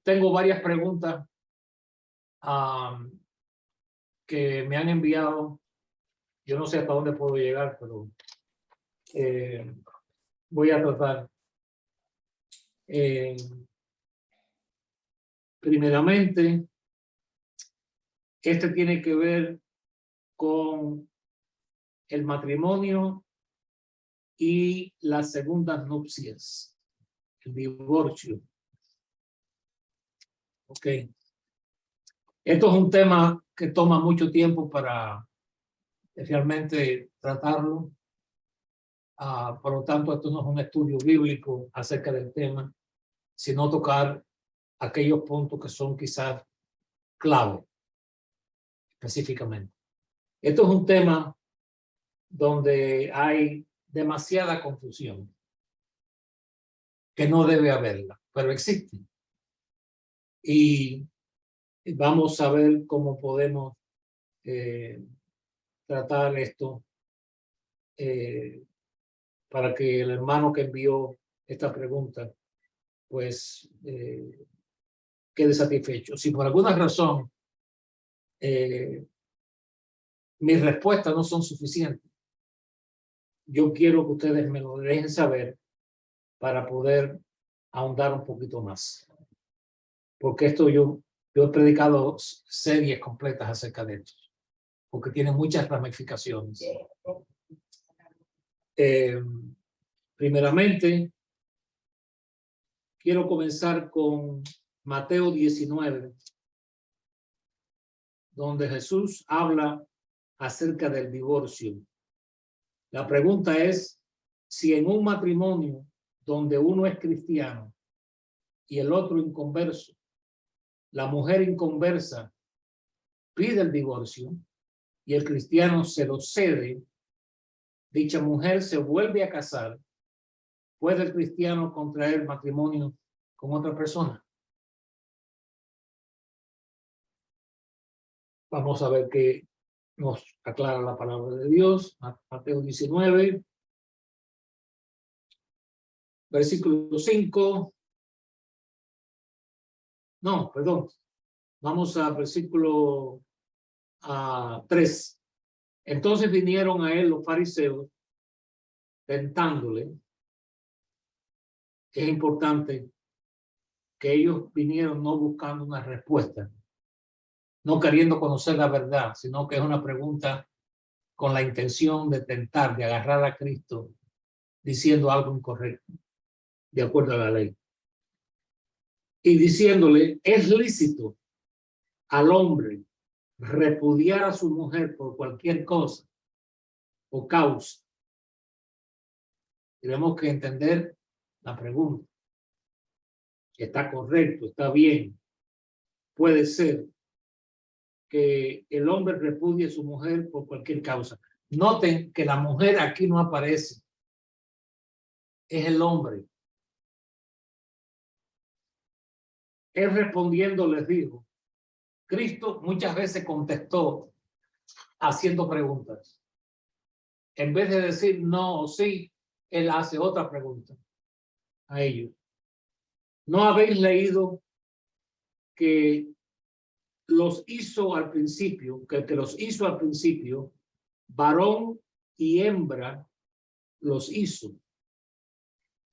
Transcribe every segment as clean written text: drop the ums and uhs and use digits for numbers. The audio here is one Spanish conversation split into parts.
tengo varias preguntas que me han enviado. Yo no sé hasta dónde puedo llegar, pero voy a tratar. Primeramente, este tiene que ver con el matrimonio y las segundas nupcias, el divorcio. Ok. Esto es un tema que toma mucho tiempo para realmente tratarlo. Por lo tanto, esto no es un estudio bíblico acerca del tema, sino tocar aquellos puntos que son quizás clave específicamente. Esto es un tema donde hay demasiada confusión, que no debe haberla, pero existe. Y vamos a ver cómo podemos tratar esto para que el hermano que envió esta pregunta pues quede satisfecho. Si por alguna razón mis respuestas no son suficientes, yo quiero que ustedes me lo dejen saber para poder ahondar un poquito más. Porque esto yo he predicado series completas acerca de esto, porque tiene muchas ramificaciones. Primeramente, quiero comenzar con Mateo 19, donde Jesús habla acerca del divorcio. La pregunta es si en un matrimonio donde uno es cristiano y el otro inconverso, la mujer inconversa pide el divorcio y el cristiano se lo cede, dicha mujer se vuelve a casar, ¿puede el cristiano contraer matrimonio con otra persona? Vamos a ver qué nos aclara la palabra de Dios. Mateo 19, versículo 5. No, perdón. Vamos al versículo 3. Entonces vinieron a él los fariseos tentándole. Es importante que ellos vinieron no buscando una respuesta, no queriendo conocer la verdad, sino que es una pregunta con la intención de tentar, de agarrar a Cristo diciendo algo incorrecto, de acuerdo a la ley. Y diciéndole, es lícito al hombre repudiar a su mujer por cualquier cosa o causa. Tenemos que entender la pregunta. Está correcto, está bien. Puede ser que el hombre repudie a su mujer por cualquier causa. Noten que la mujer aquí no aparece. Es el hombre. Él respondiendo les dijo, Cristo muchas veces contestó haciendo preguntas. En vez de decir no o sí, él hace otra pregunta a ellos. ¿No habéis leído que los hizo al principio, que el que los hizo al principio, varón y hembra los hizo?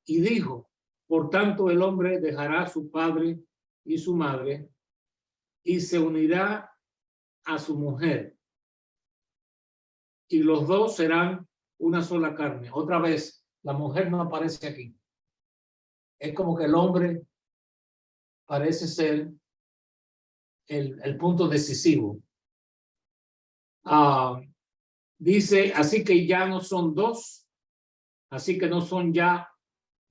Y dijo, por tanto el hombre dejará a su padre y su madre y se unirá a su mujer. Y los dos serán una sola carne. Otra vez, la mujer no aparece aquí. Es como que el hombre parece ser el punto decisivo. Dice, así que ya no son dos, así que no son ya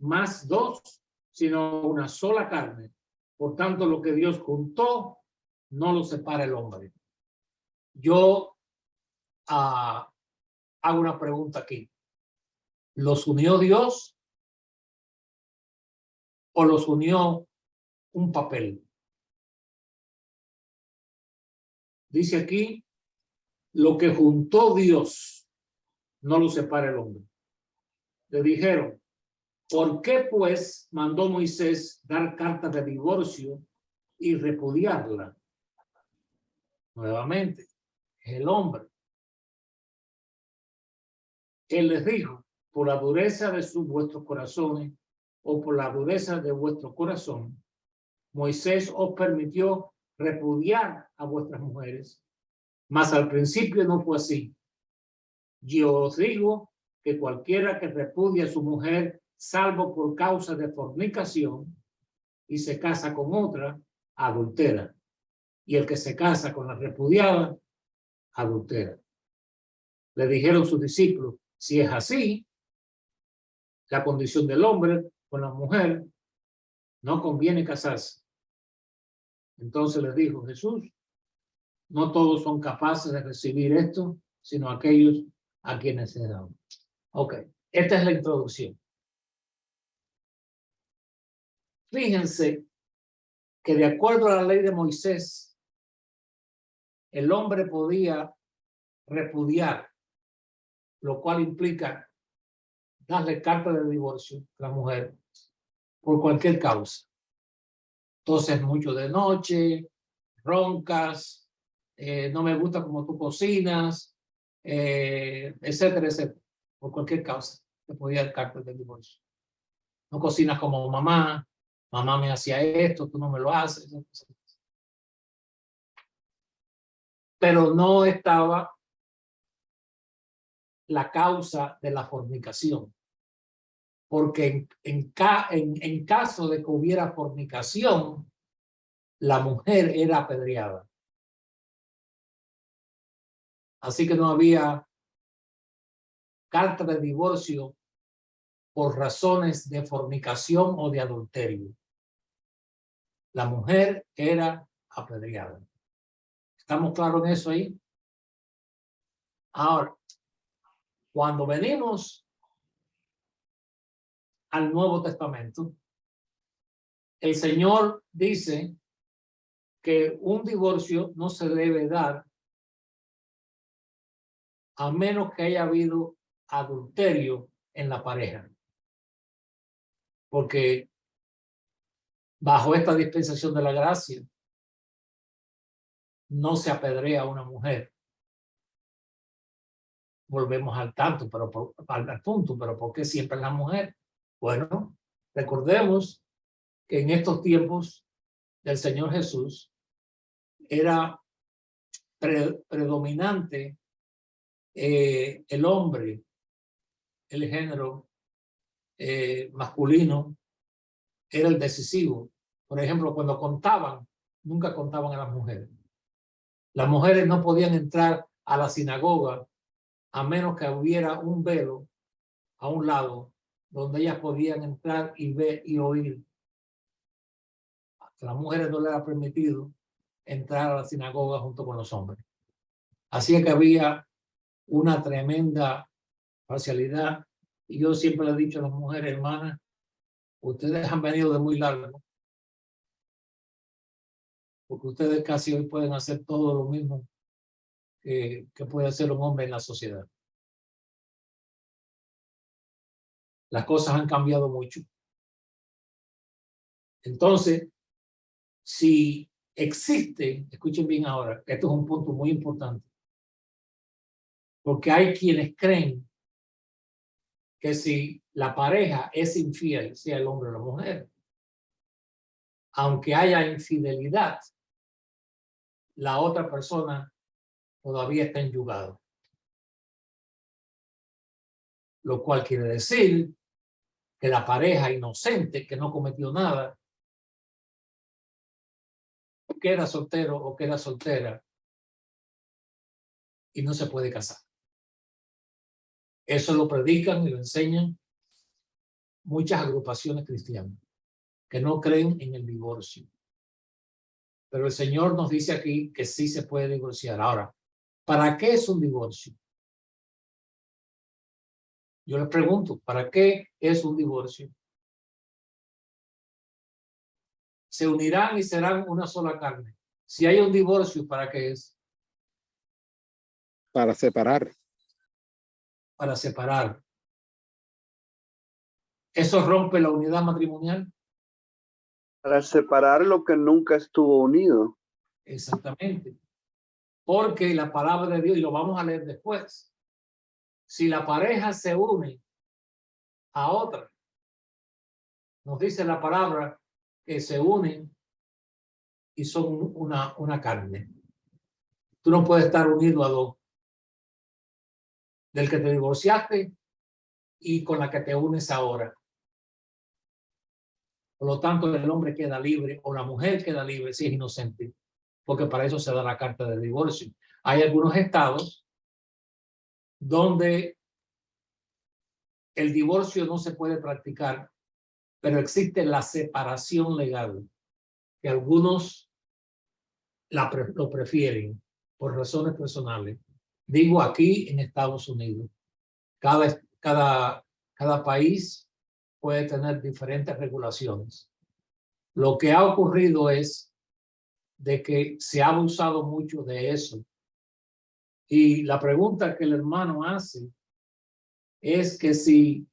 más dos, sino una sola carne. Por tanto, lo que Dios juntó, no lo separa el hombre. Yo hago una pregunta aquí. ¿Los unió Dios o los unió un papel? Dice aquí, lo que juntó Dios, no lo separa el hombre. Le dijeron, ¿por qué pues mandó Moisés dar carta de divorcio y repudiarla. Nuevamente, es el hombre. Él les dijo, por la dureza de vuestros corazones o por la dureza de vuestro corazón, Moisés os permitió repudiar a vuestras mujeres, mas al principio no fue así. Yo os digo que cualquiera que repudie a su mujer, salvo por causa de fornicación, y se casa con otra, adultera. Y el que se casa con la repudiada, adultera. Le dijeron sus discípulos, si es así, la condición del hombre con la mujer, no conviene casarse. Entonces les dijo Jesús, no todos son capaces de recibir esto, sino aquellos a quienes se da. Ok, esta es la introducción. Fíjense que de acuerdo a la ley de Moisés, el hombre podía repudiar, lo cual implica darle carta de divorcio a la mujer por cualquier causa. Entonces, mucho de noche, roncas, no me gusta como tú cocinas, etcétera, etcétera. Por cualquier causa, te podía dar carta de divorcio. No cocinas como mamá, mamá me hacía esto, tú no me lo haces. Pero no estaba la causa de la fornicación. Porque en caso de que hubiera fornicación, la mujer era apedreada. Así que no había carta de divorcio por razones de fornicación o de adulterio. La mujer era apedreada. ¿Estamos claros en eso ahí? Ahora, cuando venimos al Nuevo Testamento, el Señor dice que un divorcio no se debe dar a menos que haya habido adulterio en la pareja. Porque bajo esta dispensación de la gracia no se apedrea a una mujer. Volvemos al tanto, pero al punto, pero ¿por qué siempre la mujer? Bueno, recordemos que en estos tiempos del Señor Jesús era predominante el hombre, el género masculino era el decisivo. Por ejemplo, cuando contaban, nunca contaban a las mujeres. Las mujeres no podían entrar a la sinagoga a menos que hubiera un velo a un lado donde ellas podían entrar y ver y oír. A las mujeres no les era permitido entrar a la sinagoga junto con los hombres. Así que había una tremenda parcialidad. Y yo siempre le he dicho a las mujeres, hermanas, ustedes han venido de muy largo, porque ustedes casi hoy pueden hacer todo lo mismo que puede hacer un hombre en la sociedad. Las cosas han cambiado mucho. Entonces, si existe, escuchen bien ahora, esto es un punto muy importante, porque hay quienes creen que si la pareja es infiel, sea el hombre o la mujer, aunque haya infidelidad, la otra persona todavía está enyugada. Lo cual quiere decir que la pareja inocente que no cometió nada queda soltero o queda soltera y no se puede casar. Eso lo predican y lo enseñan muchas agrupaciones cristianas que no creen en el divorcio. Pero el Señor nos dice aquí que sí se puede divorciar. Ahora, ¿para qué es un divorcio? Yo les pregunto, ¿para qué es un divorcio? Se unirán y serán una sola carne. Si hay un divorcio, ¿para qué es? Para separar. Para separar. ¿Eso rompe la unidad matrimonial? Para separar lo que nunca estuvo unido. Exactamente. Porque la palabra de Dios, y lo vamos a leer después, si la pareja se une a otra, nos dice la palabra que se unen y son una carne. Tú no puedes estar unido a dos. Del que te divorciaste y con la que te unes ahora. Por lo tanto, el hombre queda libre o la mujer queda libre si es inocente, porque para eso se da la carta de divorcio. Hay algunos estados donde el divorcio no se puede practicar, pero existe la separación legal, que algunos lo prefieren por razones personales. Digo aquí en Estados Unidos. Cada país puede tener diferentes regulaciones. Lo que ha ocurrido es de que se ha abusado mucho de eso. Y la pregunta que el hermano hace es que si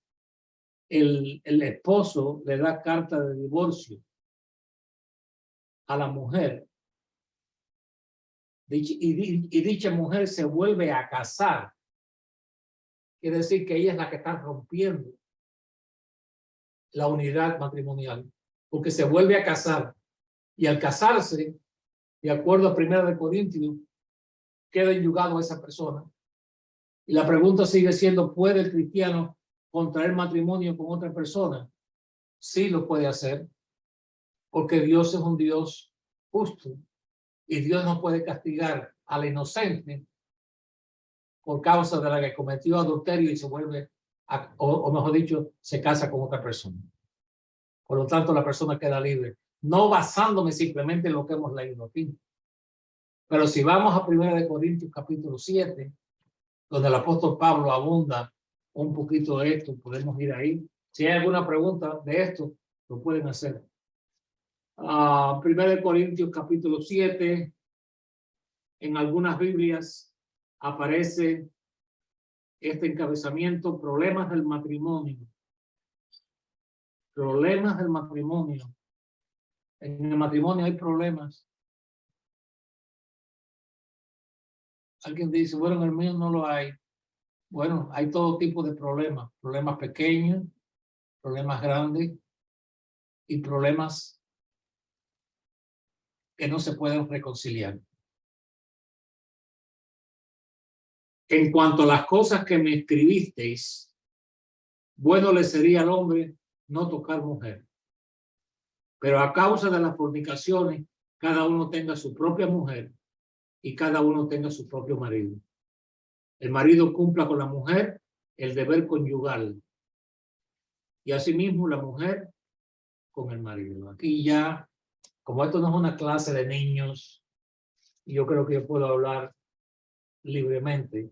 el esposo le da carta de divorcio a la mujer y dicha mujer se vuelve a casar, quiere decir que ella es la que está rompiendo la unidad matrimonial, porque se vuelve a casar y al casarse, de acuerdo a 1 Corintios, queda enyugado a esa persona. Y la pregunta sigue siendo, ¿puede el cristiano contraer matrimonio con otra persona? Sí lo puede hacer, porque Dios es un Dios justo y Dios no puede castigar al inocente por causa de la que cometió adulterio y se vuelve, o mejor dicho, se casa con otra persona. Por lo tanto, la persona queda libre, no basándome simplemente en lo que hemos leído aquí. Pero si vamos a 1 Corintios capítulo 7, donde el apóstol Pablo abunda un poquito de esto, podemos ir ahí. Si hay alguna pregunta de esto, lo pueden hacer. 1 Corintios capítulo 7, en algunas Biblias aparece este encabezamiento, problemas del matrimonio. Problemas del matrimonio. En el matrimonio hay problemas. Alguien dice, bueno, en el mío no lo hay. Bueno, hay todo tipo de problemas. Problemas pequeños, problemas grandes y problemas que no se pueden reconciliar. En cuanto a las cosas que me escribisteis, bueno le sería al hombre no tocar mujer. Pero a causa de las fornicaciones, cada uno tenga su propia mujer y cada uno tenga su propio marido. El marido cumpla con la mujer el deber conyugal y asimismo la mujer con el marido. Aquí ya, como esto no es una clase de niños, yo creo que yo puedo hablar libremente,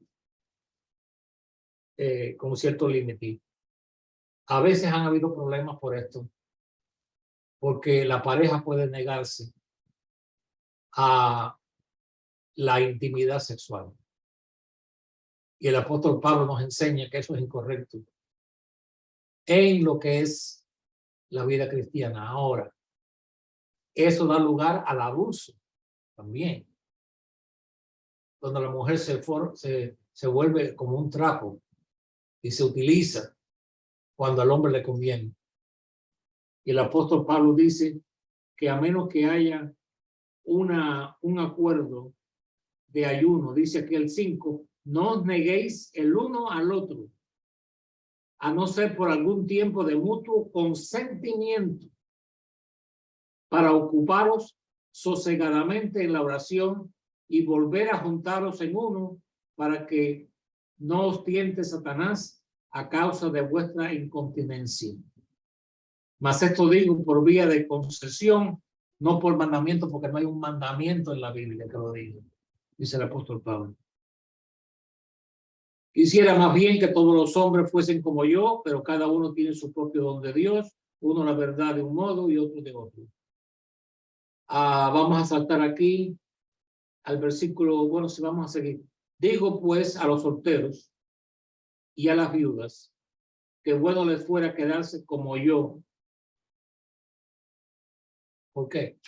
con cierto límite. A veces han habido problemas por esto, porque la pareja puede negarse a la intimidad sexual. Y el apóstol Pablo nos enseña que eso es incorrecto en lo que es la vida cristiana. Ahora, eso da lugar al abuso también, donde la mujer se vuelve como un trapo y se utiliza cuando al hombre le conviene. Y el apóstol Pablo dice que a menos que haya un acuerdo de ayuno, dice aquí el 5, no os neguéis el uno al otro, a no ser por algún tiempo de mutuo consentimiento, para ocuparos sosegadamente en la oración y volver a juntaros en uno, para que no os tiente Satanás a causa de vuestra incontinencia. Mas esto digo por vía de concesión, no por mandamiento, porque no hay un mandamiento en la Biblia que lo diga, dice el apóstol Pablo. Quisiera más bien que todos los hombres fuesen como yo, pero cada uno tiene su propio don de Dios, uno la verdad de un modo y otro de otro. Vamos a saltar aquí al versículo, bueno, si vamos a seguir. Digo pues a los solteros y a las viudas que bueno les fuera quedarse como yo, ¿Por qué?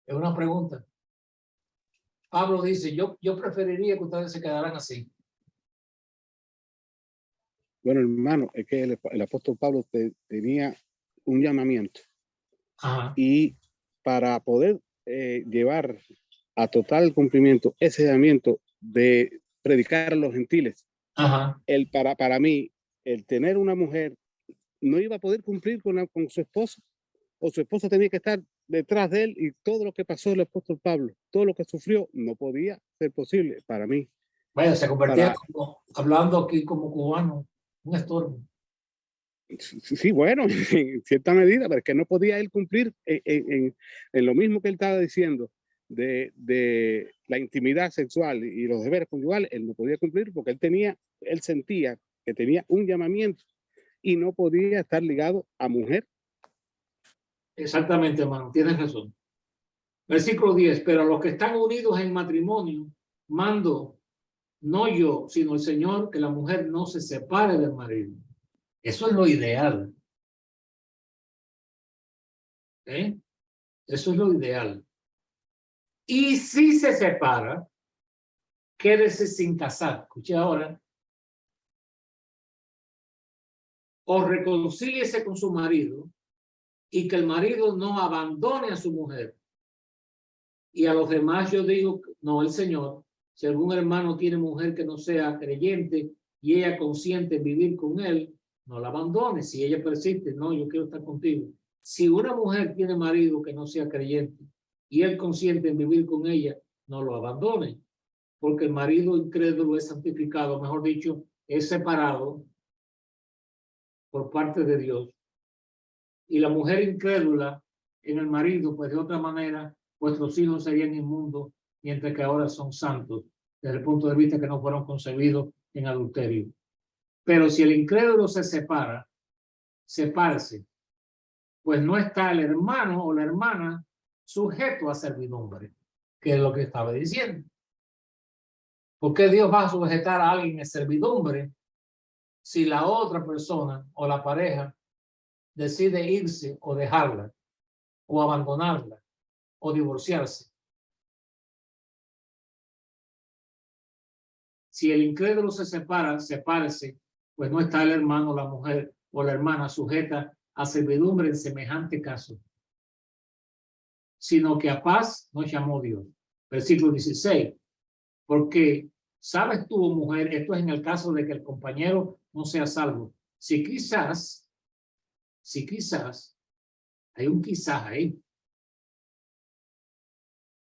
Es una pregunta. Pablo dice, yo preferiría que ustedes se quedaran así. Bueno, hermano, es que el apóstol Pablo tenía un llamamiento. Ajá. Y para poder llevar a total cumplimiento ese llamamiento de predicar a los gentiles, Ajá. para mí, el tener una mujer no iba a poder cumplir con su esposo, o su esposa tenía que estar detrás de él, y todo lo que pasó el apóstol Pablo, todo lo que sufrió, no podía ser posible para mí. Vaya, se convertía como, hablando aquí como cubano, un estorbo. Sí, bueno, en cierta medida, pero es que no podía él cumplir en lo mismo que él estaba diciendo de la intimidad sexual y los deberes conyugales. Él no podía cumplir porque él sentía que tenía un llamamiento y no podía estar ligado a mujer. Exactamente, hermano, tienes razón. Versículo 10, pero a los que están unidos en matrimonio, mando, no yo, sino el Señor, que la mujer no se separe del marido. Eso es lo ideal. ¿Eh? Eso es lo ideal. Y si se separa, quédese sin casar. Escuche ahora. O reconcíliese con su marido y que el marido no abandone a su mujer. Y a los demás yo digo, no, el Señor, si algún hermano tiene mujer que no sea creyente y ella consiente en vivir con él, no la abandone. Si ella persiste, no, yo quiero estar contigo. Si una mujer tiene marido que no sea creyente y él consiente en vivir con ella, no lo abandone, porque el marido incrédulo es santificado, mejor dicho, es separado por parte de Dios. Y la mujer incrédula en el marido, pues de otra manera, vuestros hijos serían inmundos, mientras que ahora son santos, desde el punto de vista que no fueron concebidos en adulterio. Pero si el incrédulo se separa, sepárese, pues no está el hermano o la hermana sujeto a servidumbre, que es lo que estaba diciendo. ¿Por qué Dios va a sujetar a alguien a servidumbre si la otra persona o la pareja decide irse o dejarla, o abandonarla, o divorciarse? Si el incrédulo se separa, sepárese, pues no está el hermano, la mujer o la hermana sujeta a servidumbre en semejante caso, sino que a paz nos llamó Dios. Versículo 16. Porque, ¿sabes tú, mujer? Esto es en el caso de que el compañero no sea salvo. Si quizás, hay un quizás ahí,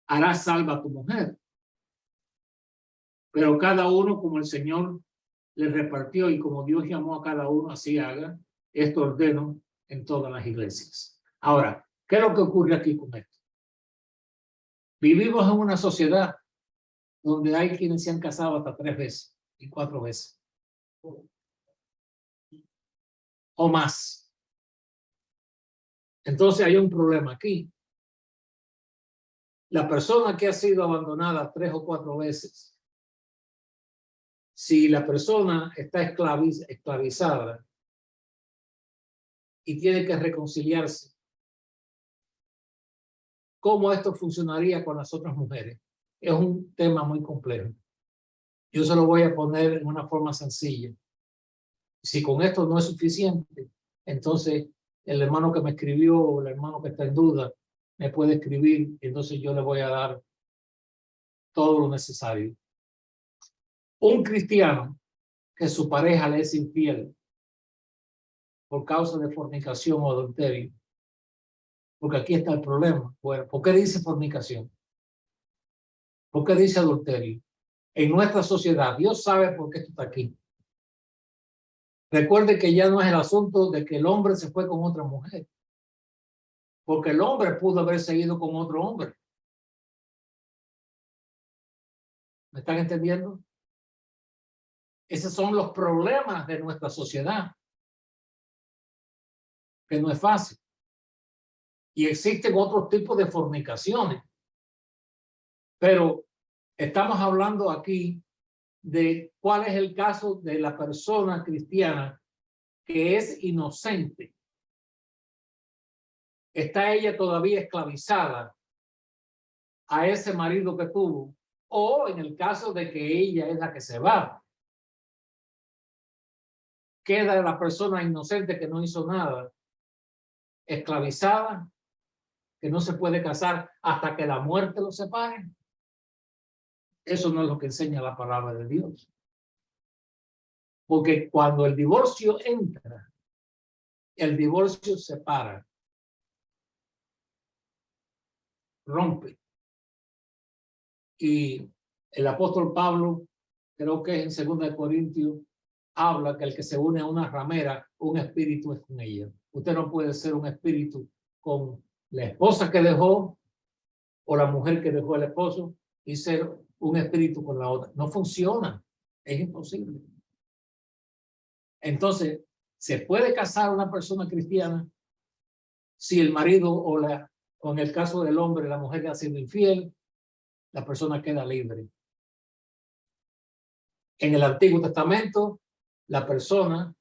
hará salva a tu mujer. Pero cada uno como el Señor le repartió y como Dios llamó a cada uno, así haga. Esto ordeno en todas las iglesias. Ahora, ¿qué es lo que ocurre aquí con esto? Vivimos en una sociedad donde hay quienes se han casado hasta 3 veces y 4 veces. O más. Entonces hay un problema aquí. La persona que ha sido abandonada 3 o 4 veces, si la persona está esclavizada y tiene que reconciliarse, ¿cómo esto funcionaría con las otras mujeres? Es un tema muy complejo. Yo se lo voy a poner en una forma sencilla. Si con esto no es suficiente, entonces el hermano que me escribió o el hermano que está en duda me puede escribir, y entonces yo le voy a dar todo lo necesario. Un cristiano que su pareja le es infiel por causa de fornicación o adulterio, porque aquí está el problema. Bueno, ¿por qué dice fornicación? ¿Por qué dice adulterio? En nuestra sociedad, Dios sabe por qué esto está aquí. Recuerde que ya no es el asunto de que el hombre se fue con otra mujer, porque el hombre pudo haber seguido con otro hombre. ¿Me están entendiendo? Esos son los problemas de nuestra sociedad, que no es fácil. Y existen otros tipos de fornicaciones. Pero estamos hablando aquí de cuál es el caso de la persona cristiana que es inocente ¿Está ella todavía esclavizada a ese marido que tuvo? O en el caso de que ella es la que se va, queda la persona inocente que no hizo nada, esclavizada, que no se puede casar hasta que la muerte los separe. Eso no es lo que enseña la palabra de Dios. Porque cuando el divorcio entra, el divorcio separa, rompe. Y el apóstol Pablo, creo que es en 2 Corintios, habla que el que se une a una ramera, un espíritu es con ella. Usted no puede ser un espíritu con la esposa que dejó o la mujer que dejó el esposo y ser un espíritu con la otra. No funciona, es imposible. Entonces, ¿se puede casar una persona cristiana si el marido o en el caso del hombre, la mujer que ha sido infiel? La persona queda libre. En el Antiguo Testamento, la persona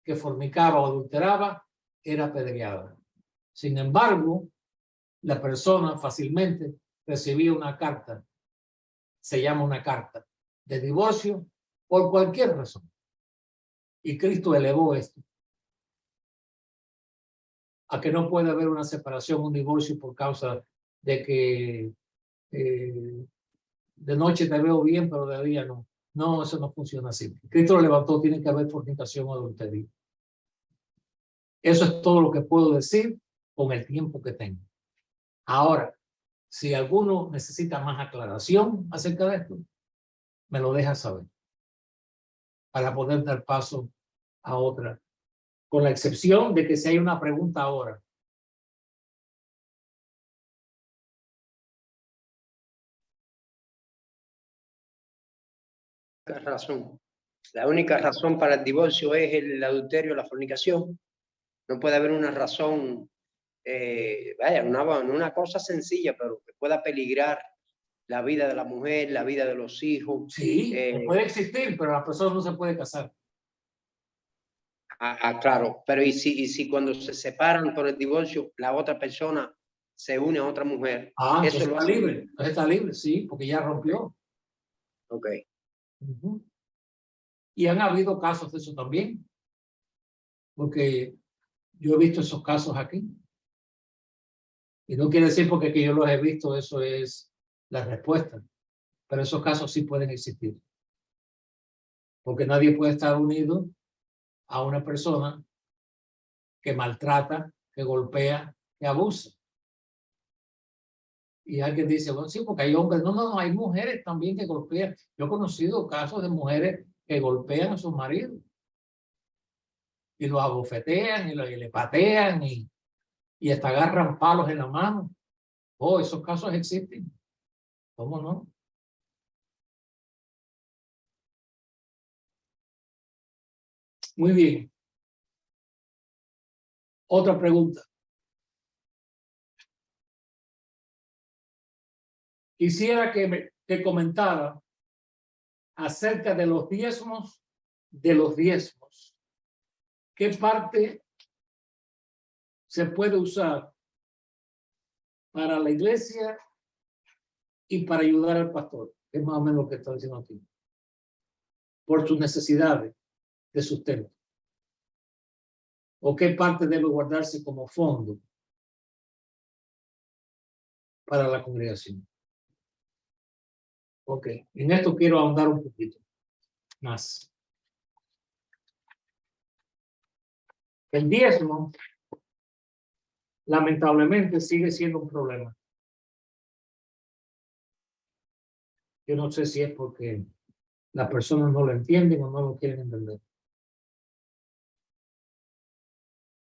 que fornicaba o adulteraba era apedreada. Sin embargo, la persona fácilmente recibía una carta, se llama una carta de divorcio por cualquier razón. Y Cristo elevó esto a que no puede haber una separación, un divorcio por causa de que de noche te veo bien, pero de día no. No, eso no funciona así. Cristo lo levantó, tiene que haber fornicación o adulterio. Eso es todo lo que puedo decir con el tiempo que tengo. Ahora, si alguno necesita más aclaración acerca de esto, me lo deja saber para poder dar paso a otra, con la excepción de que si hay una pregunta ahora. Razón. La única razón para el divorcio es el adulterio, la fornicación. No puede haber una razón, vaya, una cosa sencilla, pero que pueda peligrar la vida de la mujer, la vida de los hijos. Sí, puede existir, pero la persona no se puede casar. Claro, pero ¿y si cuando se separan por el divorcio, la otra persona se une a otra mujer? Eso está libre. Entonces está libre, sí, porque ya rompió. Ok. Y han habido casos de eso también, porque yo he visto esos casos aquí. Y no quiere decir porque que yo los he visto, eso es la respuesta. Pero esos casos sí pueden existir. Porque nadie puede estar unido a una persona que maltrata, que golpea, que abusa. Y alguien dice, bueno, sí, porque hay hombres. No, hay mujeres también que golpean. Yo he conocido casos de mujeres que golpean a sus maridos. Y los abofetean y le patean y hasta agarran palos en la mano. Oh, esos casos existen. ¿Cómo no? Muy bien. Otra pregunta. Quisiera que comentara acerca de los diezmos, ¿Qué parte se puede usar para la iglesia y para ayudar al pastor? Es más o menos lo que está diciendo aquí. Por sus necesidades de sustento. ¿O qué parte debe guardarse como fondo para la congregación? Ok, en esto quiero ahondar un poquito más. El diezmo, lamentablemente, sigue siendo un problema. Yo no sé si es porque las personas no lo entienden o no lo quieren entender.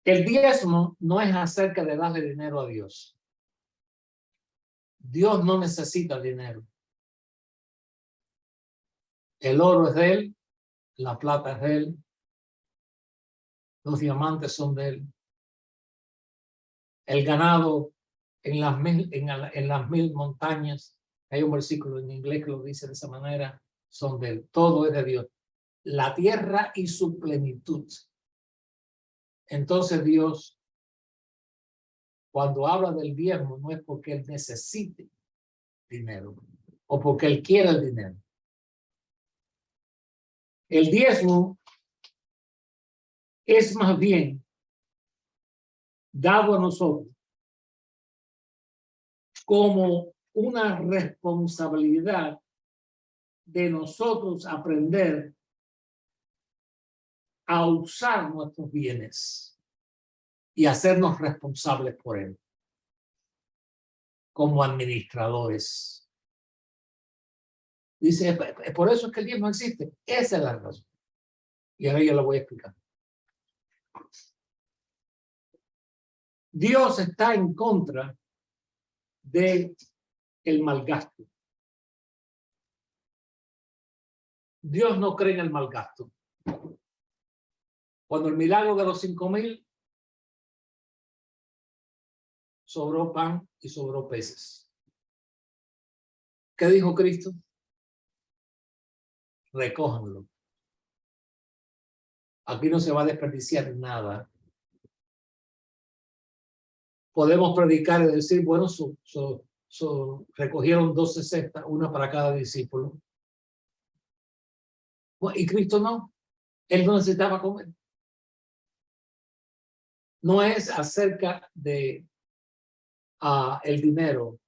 El diezmo no es acerca de darle dinero a Dios. Dios no necesita dinero. El oro es de él, la plata es de él, los diamantes son de él. El ganado en las 1000 montañas, hay un versículo en inglés que lo dice de esa manera, son de él. Todo es de Dios. La tierra y su plenitud. Entonces Dios cuando habla del diezmo no es porque él necesite dinero o porque él quiera el dinero. El diezmo es más bien dado a nosotros como una responsabilidad de nosotros aprender a usar nuestros bienes y hacernos responsables por él como administradores. Dice, por eso es que el diezmo existe. Esa es la razón. Y ahora yo lo voy a explicar. Dios está en contra de el malgasto. Dios no cree en el malgasto. Cuando el milagro de los 5,000 sobró pan y sobró peces. ¿Qué dijo Cristo? Recójanlo. Aquí no se va a desperdiciar nada. Podemos predicar y decir, bueno, recogieron 12 cestas, una para cada discípulo. Y Cristo no. Él no necesitaba comer. No es acerca de el dinero.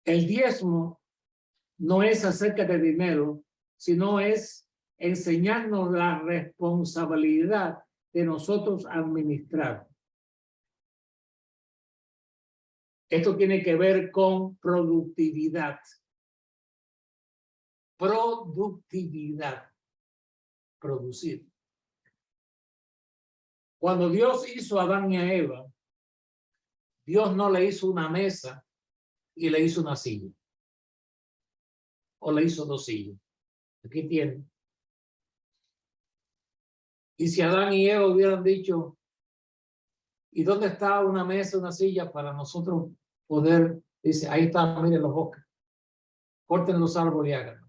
El diezmo no es acerca de dinero, sino es enseñarnos la responsabilidad de nosotros administrar. Esto tiene que ver con productividad. Productividad. Producir. Cuando Dios hizo a Adán y a Eva, Dios no le hizo una mesa y le hizo una silla. O le hizo 2 sillas. Aquí tienen. Y si Adán y Eva hubieran dicho, ¿y dónde está una mesa, una silla para nosotros poder? Dice, ahí está, miren los bosques. Corten los árboles y háganlo.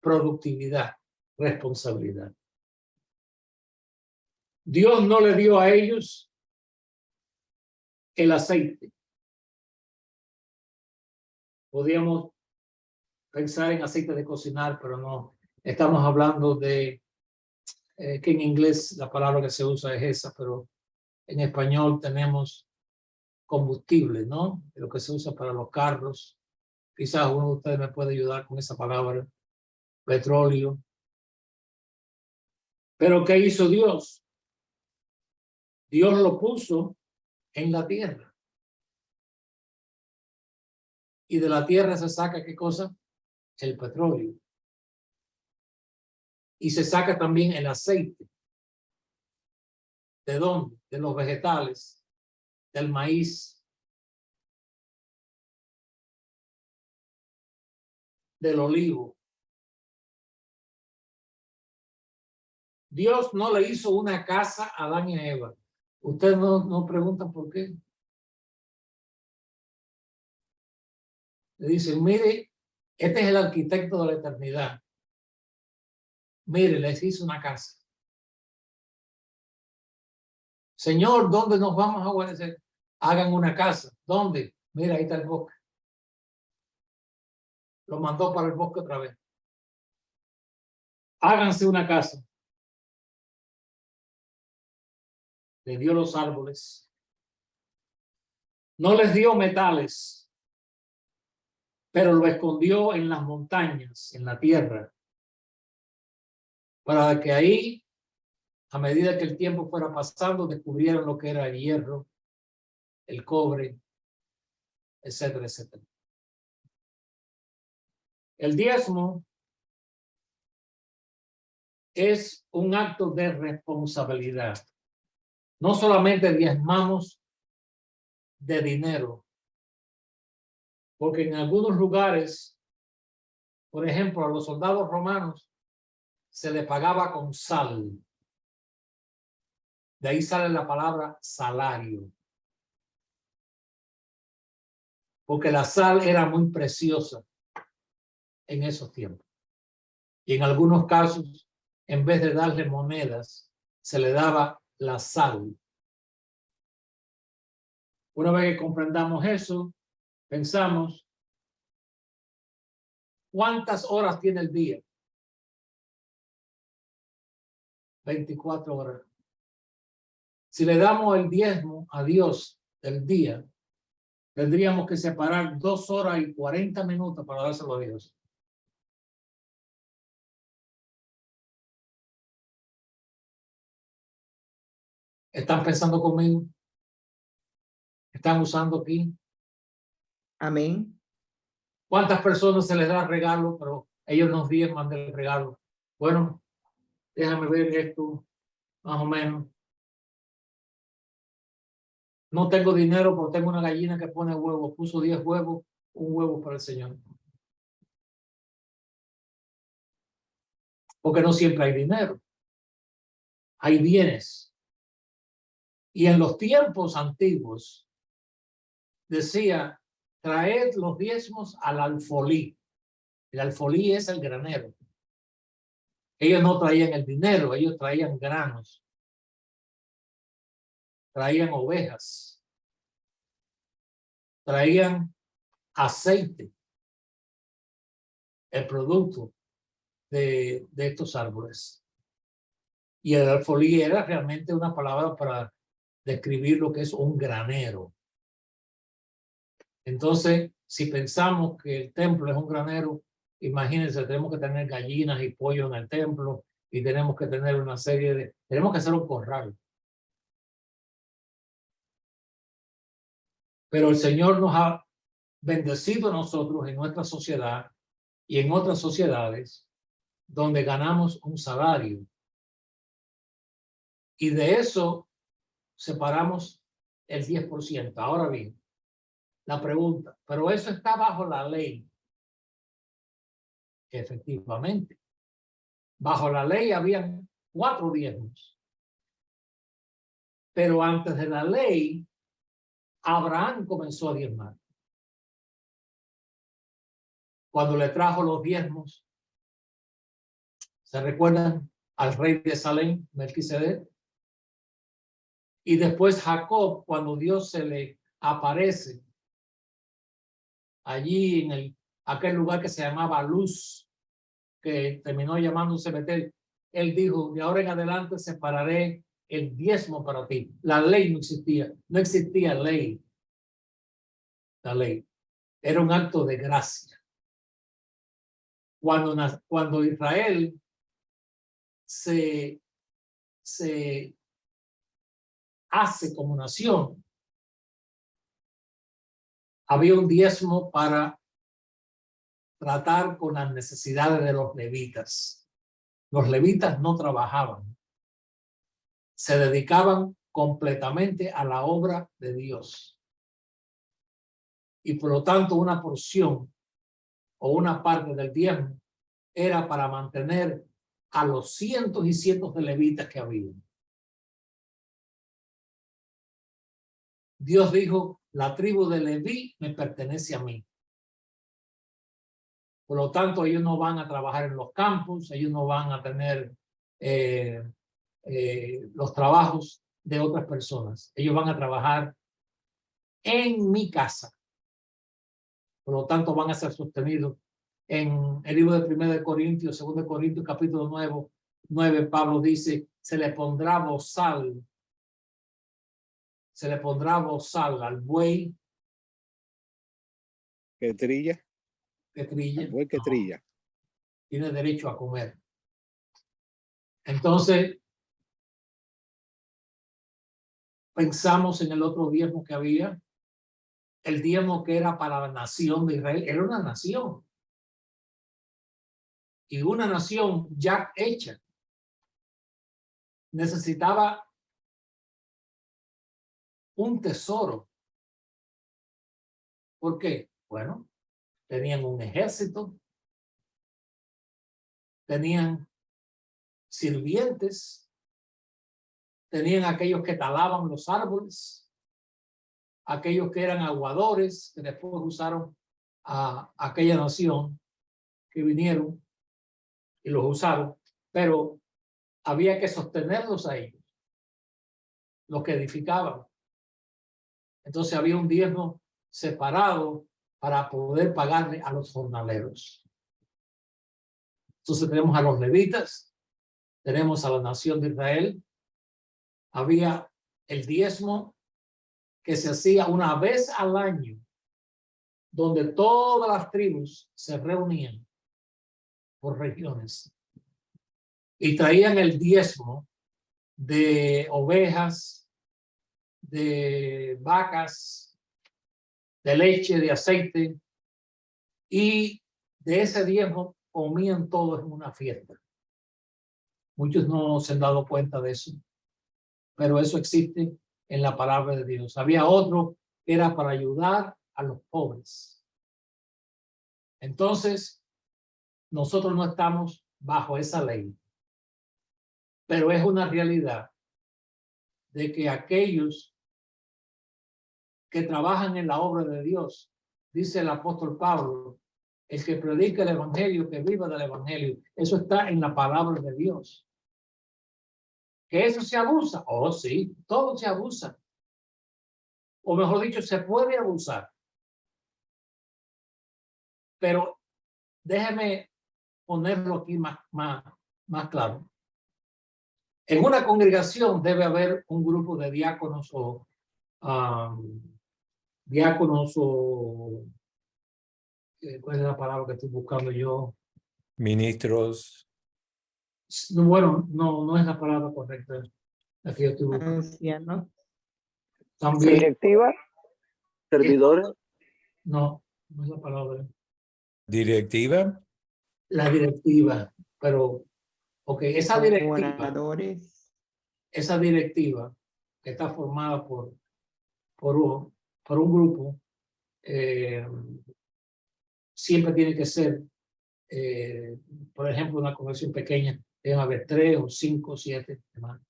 Productividad, responsabilidad. Dios no le dio a ellos el aceite. Podríamos pensar en aceite de cocinar, pero no. Estamos hablando de que en inglés la palabra que se usa es esa, pero en español tenemos combustible, ¿no? Lo que se usa para los carros. Quizás uno de ustedes me puede ayudar con esa palabra. Petróleo. Pero ¿qué hizo Dios? Dios lo puso en la tierra. Y de la tierra se saca, ¿qué cosa? El petróleo. Y se saca también el aceite. ¿De dónde? De los vegetales, del maíz, del olivo. Dios no le hizo una casa a Adán y a Eva. Ustedes no preguntan por qué. Le dicen, mire, este es el arquitecto de la eternidad. Mire, les hizo una casa. Señor, ¿dónde nos vamos a guardar? Hagan una casa. ¿Dónde? Mira, ahí está el bosque. Lo mandó para el bosque otra vez. Háganse una casa. Le dio los árboles. No les dio metales, pero lo escondió en las montañas, en la tierra, para que ahí, a medida que el tiempo fuera pasando, descubrieran lo que era el hierro, el cobre, etcétera, etcétera. El diezmo es un acto de responsabilidad. No solamente diezmamos de dinero, porque en algunos lugares, por ejemplo, a los soldados romanos se les pagaba con sal. De ahí sale la palabra salario. Porque la sal era muy preciosa en esos tiempos. Y en algunos casos en vez de darle monedas, se le daba la sal. Una vez que comprendamos eso, pensamos, ¿cuántas horas tiene el día? 24 horas. Si le damos el diezmo a Dios del día, tendríamos que separar 2 horas y 40 minutos para dárselo a Dios. ¿Están pensando conmigo? ¿Están usando aquí? Amén. ¿Cuántas personas se les da regalo, pero ellos nos diezman del regalo? Bueno, déjame ver esto, más o menos. No tengo dinero, pero tengo una gallina que pone huevos. Puso 10 huevos, un huevo para el Señor. Porque no siempre hay dinero. Hay bienes. Y en los tiempos antiguos decía, traed los diezmos al alfolí. El alfolí es el granero. Ellos no traían el dinero, ellos traían granos. Traían ovejas. Traían aceite. El producto de estos árboles. Y el alfolí era realmente una palabra para describir lo que es un granero. Entonces, si pensamos que el templo es un granero, imagínense, tenemos que tener gallinas y pollo en el templo y tenemos que tener una serie de... Tenemos que hacer un corral. Pero el Señor nos ha bendecido a nosotros en nuestra sociedad y en otras sociedades donde ganamos un salario. Y de eso separamos el 10%. Ahora bien, la pregunta, ¿pero eso está bajo la ley? Efectivamente. Bajo la ley habían 4 diezmos. Pero antes de la ley, Abraham comenzó a diezmar. Cuando le trajo los diezmos, ¿se recuerdan al rey de Salem, Melquisedec? Y después Jacob, cuando Dios se le aparece allí en aquel lugar que se llamaba Luz, que terminó llamándose Betel, él dijo, de ahora en adelante separaré el diezmo para ti. La ley no existía ley. La ley era un acto de gracia. Cuando Israel se hace como nación, había un diezmo para tratar con las necesidades de los levitas. Los levitas no trabajaban. Se dedicaban completamente a la obra de Dios. Y por lo tanto, una porción o una parte del diezmo era para mantener a los cientos y cientos de levitas que había. Dios dijo, la tribu de Leví me pertenece a mí. Por lo tanto, ellos no van a trabajar en los campos, ellos no van a tener los trabajos de otras personas. Ellos van a trabajar en mi casa. Por lo tanto, van a ser sostenidos. En el libro de 1 Corintios, 2 Corintios, capítulo 9, Pablo dice, se le pondrá bozal. Se le pondrá bozal al buey. Que trilla. Que trilla. Al buey que trilla. Tiene derecho a comer. Entonces, pensamos en el otro diezmo que había. El diezmo que era para la nación de Israel. Era una nación. Y una nación ya hecha necesitaba un tesoro. ¿Por qué? Bueno, tenían un ejército, tenían sirvientes, tenían aquellos que talaban los árboles, aquellos que eran aguadores, que después usaron a aquella nación, que vinieron y los usaron, pero había que sostenerlos a ellos, los que edificaban. Entonces había un diezmo separado para poder pagarle a los jornaleros. Entonces tenemos a los levitas, tenemos a la nación de Israel. Había el diezmo que se hacía una vez al año, donde todas las tribus se reunían por regiones y traían el diezmo de ovejas, de vacas, de leche, de aceite, y de ese diezmo comían todos en una fiesta. Muchos no se han dado cuenta de eso, pero eso existe en la palabra de Dios. Había otro que era para ayudar a los pobres. Entonces, nosotros no estamos bajo esa ley, pero es una realidad de que aquellos que trabajan en la obra de Dios, dice el apóstol Pablo, el que predica el evangelio, que viva del evangelio, eso está en la palabra de Dios. ¿Que eso se abusa? Oh, sí, todo se abusa. O mejor dicho, se puede abusar. Pero déjeme ponerlo aquí más claro. En una congregación debe haber un grupo de diáconos o ¿cuál es la palabra que estoy buscando yo? Ministros. Bueno, no es la palabra correcta. La que yo estoy buscando. Anciano. También, Directiva, servidores. no es la palabra. Directiva. La directiva, pero, ok, esa directiva que está formada por un grupo, siempre tiene que ser, por ejemplo, una congregación pequeña, deben haber 3 o 5 o 7 hermanos.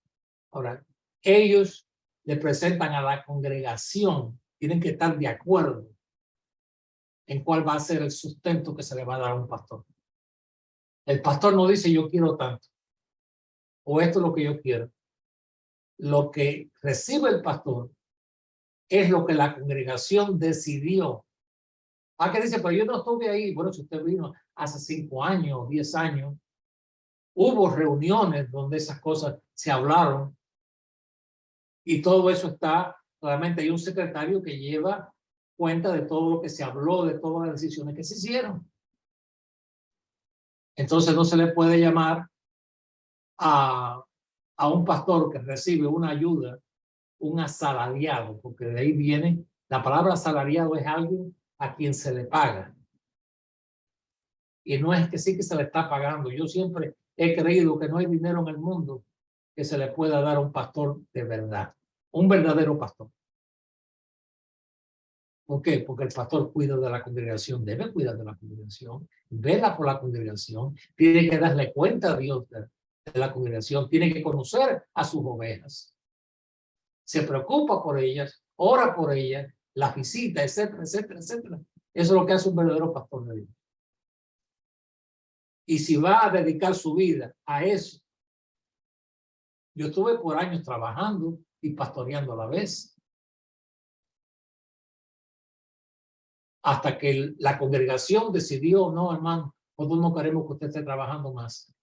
Ahora, ellos le presentan a la congregación, tienen que estar de acuerdo en cuál va a ser el sustento que se le va a dar a un pastor. El pastor no dice yo quiero tanto, o esto es lo que yo quiero. Lo que recibe el pastor es lo que la congregación decidió. Que dice, pero yo no estuve ahí. Bueno, si usted vino hace 5 años, 10 años, hubo reuniones donde esas cosas se hablaron y todo eso está, realmente hay un secretario que lleva cuenta de todo lo que se habló, de todas las decisiones que se hicieron. Entonces no se le puede llamar a un pastor que recibe una ayuda, un asalariado, porque de ahí viene, la palabra asalariado es alguien a quien se le paga. Y no es que sí que se le está pagando. Yo siempre he creído que no hay dinero en el mundo que se le pueda dar a un pastor de verdad, un verdadero pastor. ¿Por qué? Porque el pastor cuida de la congregación, debe cuidar de la congregación, vela por la congregación, tiene que darle cuenta a Dios de la congregación, tiene que conocer a sus ovejas, se preocupa por ellas, ora por ellas, las visita, etcétera, etcétera, etcétera. Eso es lo que hace un verdadero pastor de Dios. Y si va a dedicar su vida a eso, yo estuve por años trabajando y pastoreando a la vez, hasta que la congregación decidió, no, hermano, nosotros no queremos que usted esté trabajando más.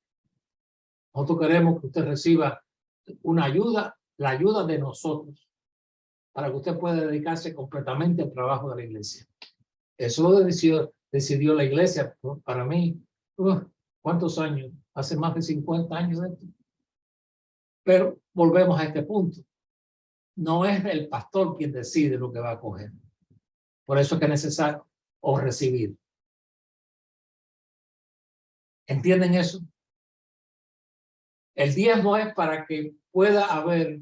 Nosotros queremos que usted reciba una ayuda, la ayuda de nosotros, para que usted pueda dedicarse completamente al trabajo de la iglesia. Eso lo decidió la iglesia para mí. ¿Cuántos años? Hace más de 50 años de esto. Pero volvemos a este punto. No es el pastor quien decide lo que va a coger. Por eso es que es necesario o recibir. ¿Entienden eso? El diezmo es para que pueda haber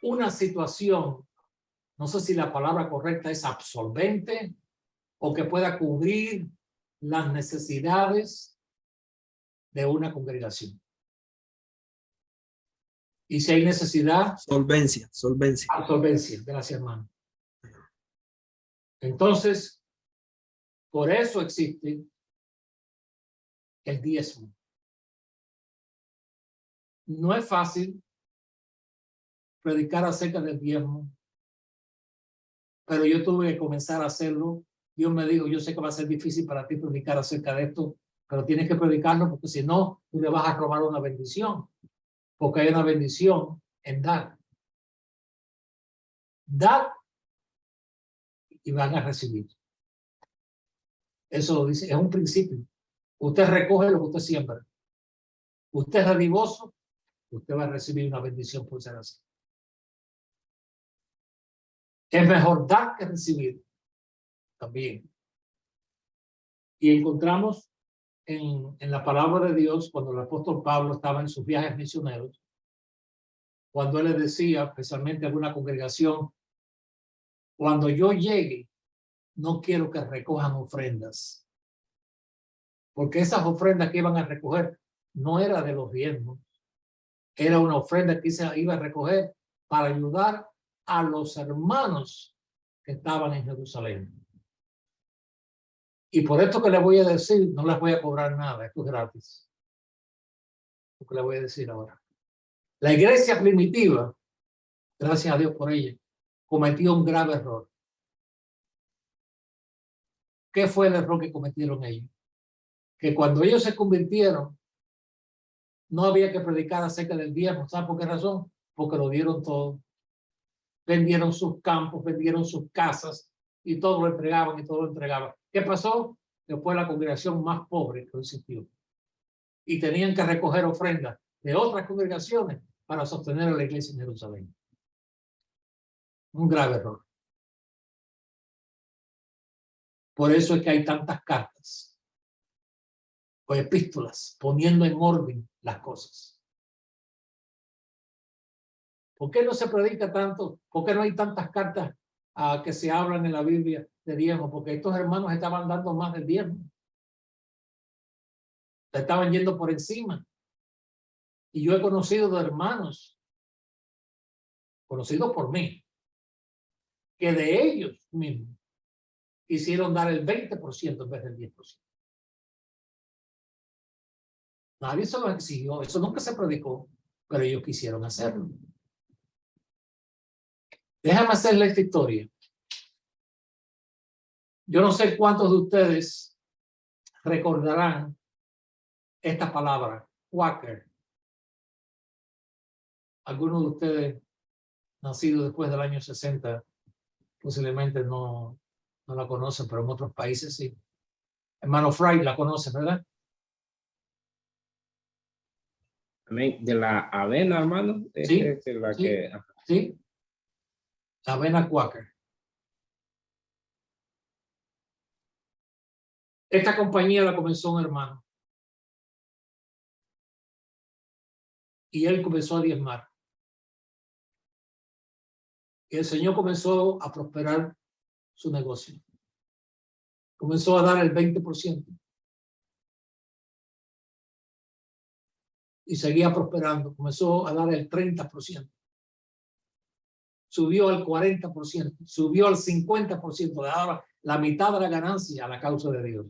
una situación, no sé si la palabra correcta es absorbente, o que pueda cubrir las necesidades de una congregación. Y si hay necesidad, Solvencia. absolvencia. Gracias, hermano. Entonces, por eso existe el diezmo. No es fácil predicar acerca del diezmo, pero yo tuve que comenzar a hacerlo. Dios me dijo, yo sé que va a ser difícil para ti predicar acerca de esto, pero tienes que predicarlo porque si no, tú le vas a robar una bendición, porque hay una bendición en dar. Dar y van a recibir. Eso lo dice, es un principio. Usted recoge lo que usted siembra. Usted es dadivoso, usted va a recibir una bendición por ser así. Es mejor dar que recibir también. Y encontramos en la palabra de Dios, cuando el apóstol Pablo estaba en sus viajes misioneros, cuando él le decía, especialmente a alguna congregación, cuando yo llegue, no quiero que recojan ofrendas. Porque esas ofrendas que iban a recoger no era de los diezmos. Era una ofrenda que se iba a recoger para ayudar a los hermanos que estaban en Jerusalén. Y por esto que les voy a decir, no les voy a cobrar nada, esto es gratis. Lo que les voy a decir ahora. La iglesia primitiva, gracias a Dios por ella, cometió un grave error. ¿Qué fue el error que cometieron ellos? Que cuando ellos se convirtieron, no había que predicar acerca del diezmo. ¿Sabe por qué razón? Porque lo dieron todo. Vendieron sus campos, vendieron sus casas y todo lo entregaban y todo lo entregaban. ¿Qué pasó? Que fue la congregación más pobre que existió. Y tenían que recoger ofrendas de otras congregaciones para sostener a la iglesia en Jerusalén. Un grave error. Por eso es que hay tantas cartas o epístolas poniendo en orden las cosas. ¿Por qué no se predica tanto? ¿Por qué no hay tantas cartas que se hablan en la Biblia de diezmo? Porque estos hermanos estaban dando más del diezmo. Se estaban yendo por encima. Y yo he conocido de hermanos, conocidos por mí, que de ellos mismos quisieron dar el 20% en vez del 10%. Nadie se lo exigió, eso nunca se predicó, pero ellos quisieron hacerlo. Déjame hacerle esta historia. Yo no sé cuántos de ustedes recordarán esta palabra, Quaker. Algunos de ustedes nacidos después del año 60 posiblemente no la conocen, pero en otros países sí. Hermano Fry la conoce, ¿verdad? De la avena, hermano. Sí, Es la sí, que... sí. La avena Quaker. Esta compañía la comenzó un hermano. Y él comenzó a diezmar. Y el Señor comenzó a prosperar su negocio. Comenzó a dar el 20%. Y seguía prosperando. Comenzó a dar el 30%. Subió al 40%. Subió al 50%. Le daba la mitad de la ganancia a la causa de Dios.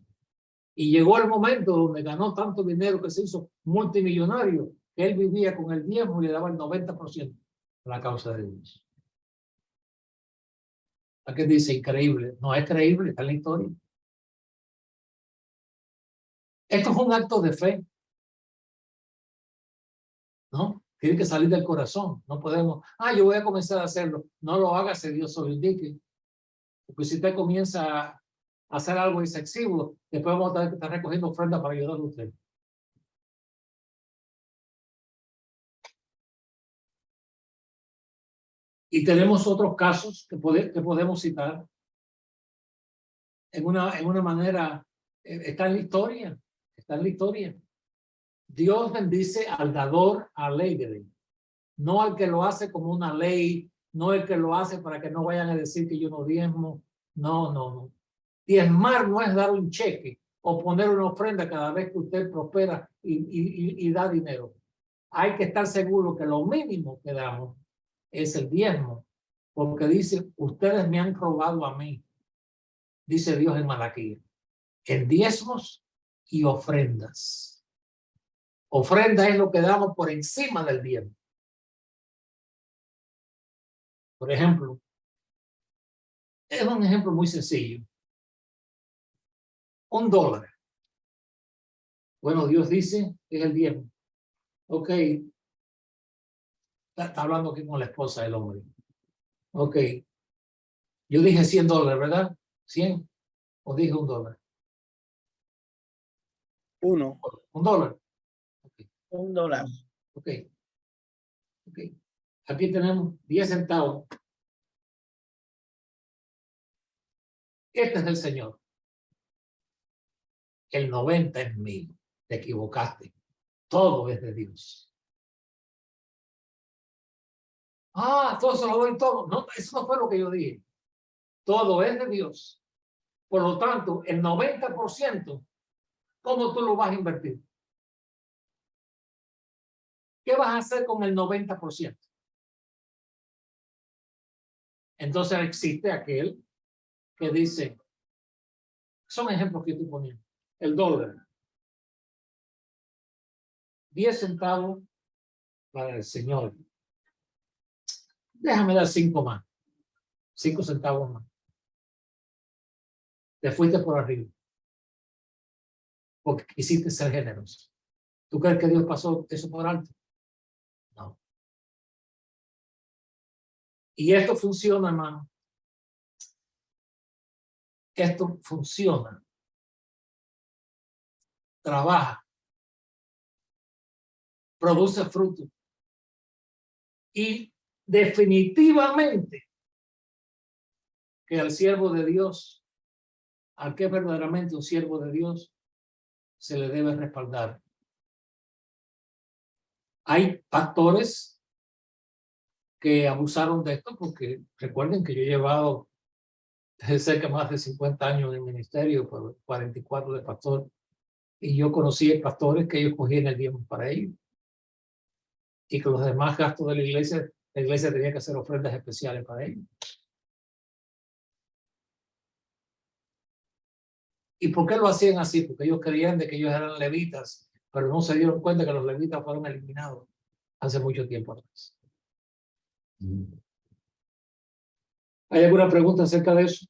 Y llegó el momento donde ganó tanto dinero que se hizo multimillonario, que él vivía con el diezmo y le daba el 90% a la causa de Dios. ¿A qué dice? Increíble. No es creíble, está en la historia. Esto es un acto de fe. ¿No? Tiene que salir del corazón. No podemos, yo voy a comenzar a hacerlo. No lo haga si Dios se lo indique. Porque si usted comienza a hacer algo excesivo, después vamos a tener que estar recogiendo ofrendas para ayudarle a usted. Y tenemos otros casos que podemos citar. En una manera, está en la historia. Está en la historia. Dios bendice al dador alegre, no al que lo hace como una ley, no el que lo hace para que no vayan a decir que yo no diezmo. No. Diezmar no es dar un cheque o poner una ofrenda cada vez que usted prospera y da dinero. Hay que estar seguro que lo mínimo que damos es el diezmo, porque dice, ustedes me han robado a mí, dice Dios en Malaquías, en diezmos y ofrendas. Ofrenda es lo que damos por encima del diezmo. Por ejemplo, es un ejemplo muy sencillo. $1. Bueno, Dios dice que es el diezmo. Ok. Está hablando aquí con la esposa del hombre. Ok. Yo dije $100, ¿verdad? 100. ¿O dije $1? Uno. $1. Okay. $1. Ok. Ok. Aquí tenemos 10 centavos. Este es del Señor. El 90 es mío. Te equivocaste. Todo es de Dios. Ah, todo se lo doy todo. No, eso no fue lo que yo dije. Todo es de Dios. Por lo tanto, el 90%, ¿cómo tú lo vas a invertir? ¿Qué vas a hacer con el 90%? Entonces existe aquel que dice, son ejemplos que estoy poniendo. El dólar. 10 centavos para el Señor. Déjame dar 5 más. 5 centavos más. Te fuiste por arriba. Porque quisiste ser generoso. ¿Tú crees que Dios pasó eso por alto? No. Y esto funciona, hermano. Esto funciona. Trabaja. Produce fruto. Y definitivamente que al siervo de Dios, al que es verdaderamente un siervo de Dios, se le debe respaldar. Hay pastores que abusaron de esto porque recuerden que yo he llevado cerca más de 50 años en el ministerio, por 44 de pastor, y yo conocí pastores que ellos cogían el diezmo para ellos y que los demás gastos de la iglesia tenía que hacer ofrendas especiales para ellos. ¿Y por qué lo hacían así? Porque ellos creían de que ellos eran levitas, pero no se dieron cuenta que los levitas fueron eliminados hace mucho tiempo atrás. ¿Hay alguna pregunta acerca de eso?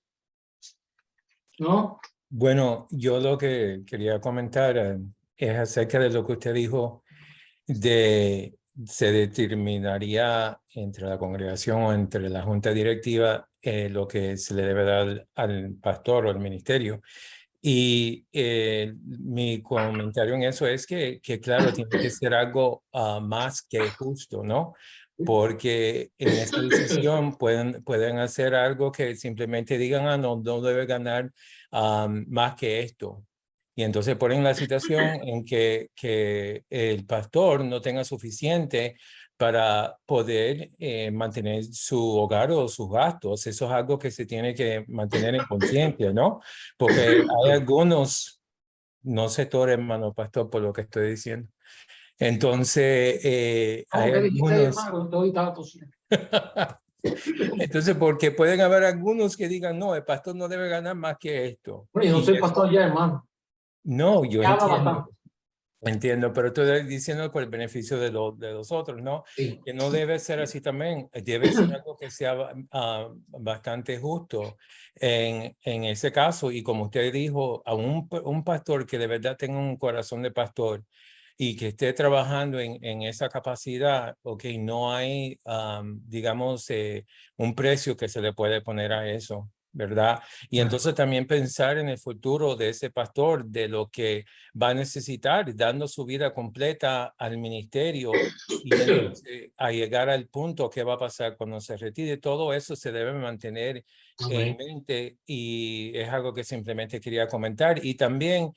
¿No? Bueno, yo lo que quería comentar es acerca de lo que usted dijo de se determinaría entre la congregación o entre la junta directiva lo que se le debe dar al pastor o al ministerio. Y mi comentario en eso es que claro, tiene que ser algo más que justo, ¿no? Porque en esta decisión pueden hacer algo que simplemente digan, no debe ganar más que esto. Y entonces ponen la situación en que el pastor no tenga suficiente para poder mantener su hogar o sus gastos. Eso es algo que se tiene que mantener en conciencia, ¿no? Porque hay algunos, no se tore, hermano pastor, por lo que estoy diciendo. Entonces, hay ¿Qué dijiste, algunos... hermano? Hoy estaba tosiendo. Entonces, porque pueden haber algunos que digan, no, el pastor no debe ganar más que esto. Bueno, yo no soy pastor ya, hermano. No, yo Habla entiendo. bastante. Entiendo, pero estoy diciendo por el beneficio de los otros, ¿no? Sí. Que no debe ser así también, debe ser algo que sea bastante justo en ese caso. Y como usted dijo, a un pastor que de verdad tenga un corazón de pastor y que esté trabajando en esa capacidad, ok, no hay, digamos, un precio que se le puede poner a eso, ¿verdad? Y entonces también pensar en el futuro de ese pastor, de lo que va a necesitar, dando su vida completa al ministerio y entonces a llegar al punto que va a pasar cuando se retire. Todo eso se debe mantener en mente y es algo que simplemente quería comentar. Y también,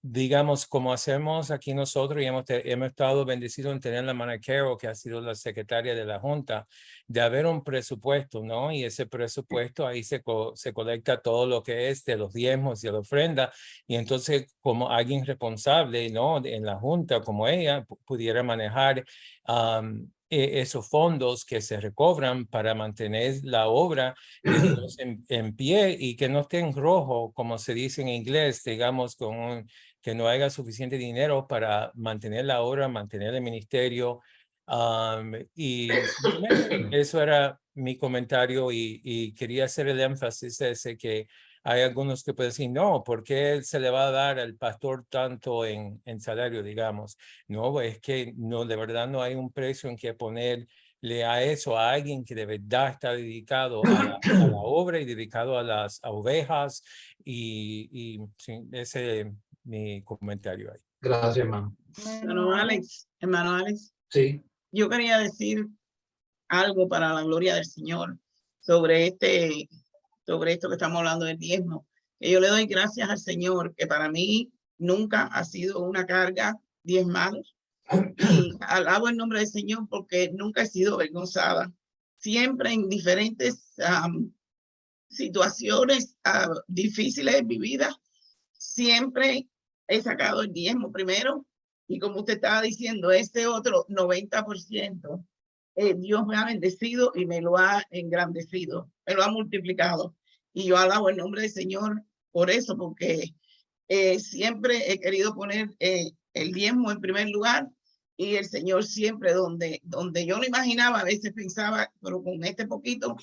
digamos, como hacemos aquí nosotros y hemos estado bendecidos en tener la hermana Carol, que ha sido la secretaria de la Junta, de haber un presupuesto, ¿no? Y ese presupuesto ahí se colecta todo lo que es de los diezmos y de la ofrenda. Y entonces, como alguien responsable, ¿no? En la Junta, como ella, pudiera manejar esos fondos que se recobran para mantener la obra de Dios en pie y que no esté en rojo, como se dice en inglés, digamos, con que no haya suficiente dinero para mantener la obra, mantener el ministerio. Y simplemente eso era mi comentario y quería hacer el énfasis ese que hay algunos que pueden decir, no, ¿por qué se le va a dar al pastor tanto en salario, digamos? No, es que no, de verdad no hay un precio en que ponerle a eso a alguien que de verdad está dedicado a la obra y dedicado a las ovejas. Y sí, ese es mi comentario ahí. Gracias, hermano. Hermano Alex, Sí. yo quería decir algo para la gloria del Señor sobre esto que estamos hablando del diezmo. Que yo le doy gracias al Señor, que para mí nunca ha sido una carga diezmar. Y alabo el nombre del Señor porque nunca he sido avergonzada. Siempre en diferentes situaciones difíciles de mi vida, siempre he sacado el diezmo primero. Y como usted estaba diciendo, este otro 90%, Dios me ha bendecido y me lo ha engrandecido, me lo ha multiplicado. Y yo alabo el nombre del Señor por eso, porque siempre he querido poner el diezmo en primer lugar, y el Señor siempre donde yo no imaginaba, a veces pensaba, pero con este poquito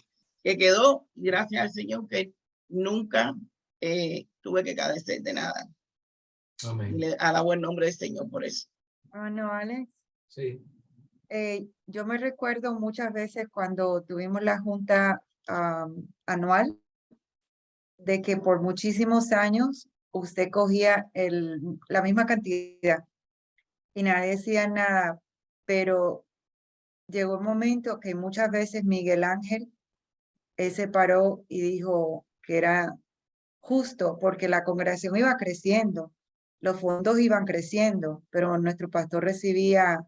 que quedó, y gracias al Señor que nunca tuve que carecer de nada. Amén. Y le alabo el nombre del Señor por eso. No, Alex. Sí. Yo me recuerdo muchas veces cuando tuvimos la junta anual, de que por muchísimos años usted cogía la misma cantidad y nadie decía nada, pero llegó un momento que muchas veces Miguel Ángel se paró y dijo que era justo porque la congregación iba creciendo, los fondos iban creciendo, pero nuestro pastor recibía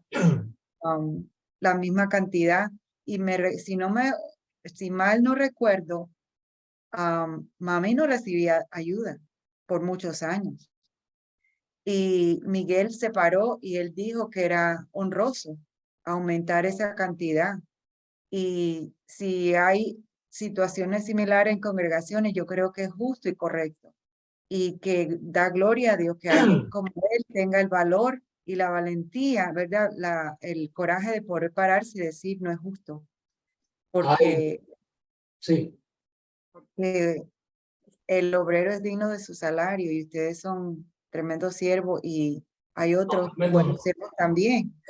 la misma cantidad. Y si mal no recuerdo, mami no recibía ayuda por muchos años. Y Miguel se paró y él dijo que era honroso aumentar esa cantidad. Y si hay situaciones similares en congregaciones, yo creo que es justo y correcto. Y que da gloria a Dios que alguien como él tenga el valor y la valentía, ¿verdad? El coraje de poder pararse y decir, no es justo. Porque, sí. porque el obrero es digno de su salario y ustedes son tremendos siervos y hay otros buenos siervos también.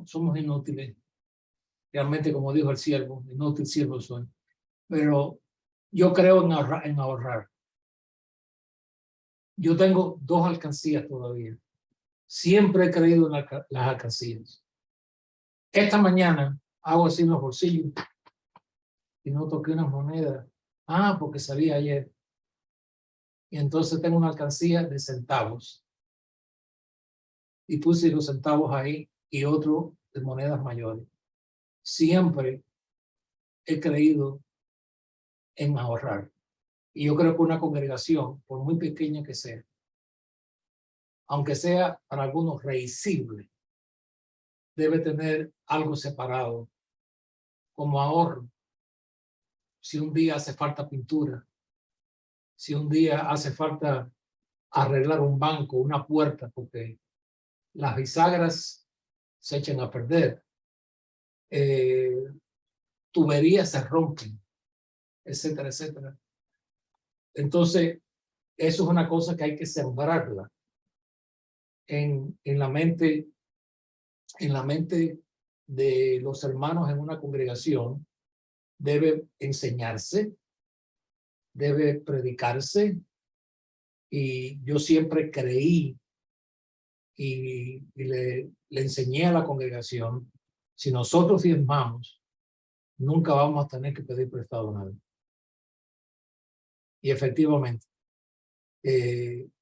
Somos inútiles. Realmente, como dijo el siervo, inútil siervo soy. Pero yo creo en ahorrar. Yo tengo 2 alcancías todavía. Siempre he creído en las alcancías. Esta mañana hago así en los bolsillos y no toqué unas monedas. Porque salí ayer. Y entonces tengo una alcancía de centavos. Y puse los centavos ahí y otro de monedas mayores. Siempre he creído en ahorrar. Y yo creo que una congregación, por muy pequeña que sea, aunque sea para algunos rehisible, debe tener algo separado como ahorro. Si un día hace falta pintura, si un día hace falta arreglar un banco, una puerta, porque las bisagras se echan a perder, tuberías se rompen, etcétera, etcétera. Entonces, eso es una cosa que hay que sembrarla en la mente de los hermanos en una congregación. Debe enseñarse, debe predicarse, y yo siempre creí y le enseñé a la congregación, si nosotros diezmamos, nunca vamos a tener que pedir prestado nada. Y efectivamente,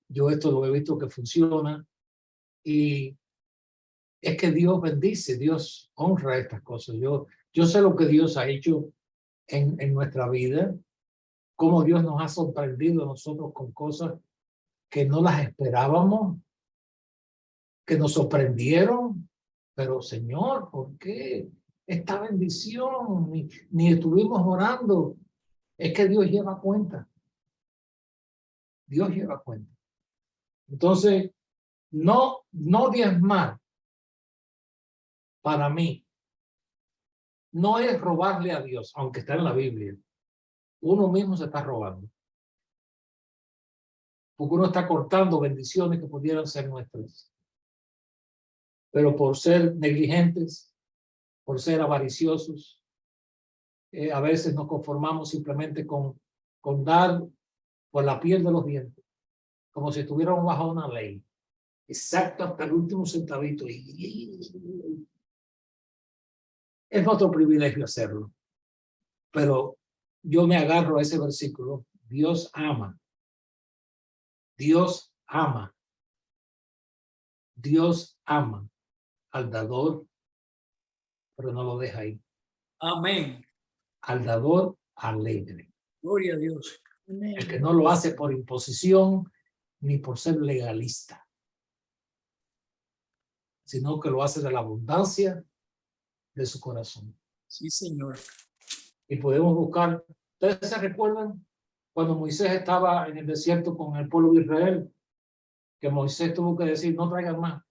yo esto lo he visto que funciona, y es que Dios bendice, Dios honra estas cosas. Yo sé lo que Dios ha hecho en nuestra vida, cómo Dios nos ha sorprendido a nosotros con cosas que no las esperábamos, que nos sorprendieron. Pero Señor, ¿por qué esta bendición? Ni estuvimos orando. Es que Dios lleva cuenta. Dios lleva cuenta. Entonces, no diezmar para mí no es robarle a Dios, aunque está en la Biblia. Uno mismo se está robando. Porque uno está cortando bendiciones que pudieran ser nuestras. Pero por ser negligentes, por ser avariciosos, a veces nos conformamos simplemente con dar por la piel de los dientes, como si estuviéramos bajo una ley. Exacto, hasta el último centavito. Es nuestro privilegio hacerlo. Pero yo me agarro a ese versículo. Dios ama. Dios ama. Dios ama al dador, pero no lo deja ahí. Amén. Al dador alegre. Gloria a Dios. El que no lo hace por imposición ni por ser legalista, sino que lo hace de la abundancia de su corazón. Sí, Señor. Y podemos buscar. ¿Ustedes se recuerdan cuando Moisés estaba en el desierto con el pueblo de Israel? Que Moisés tuvo que decir, no traigan más.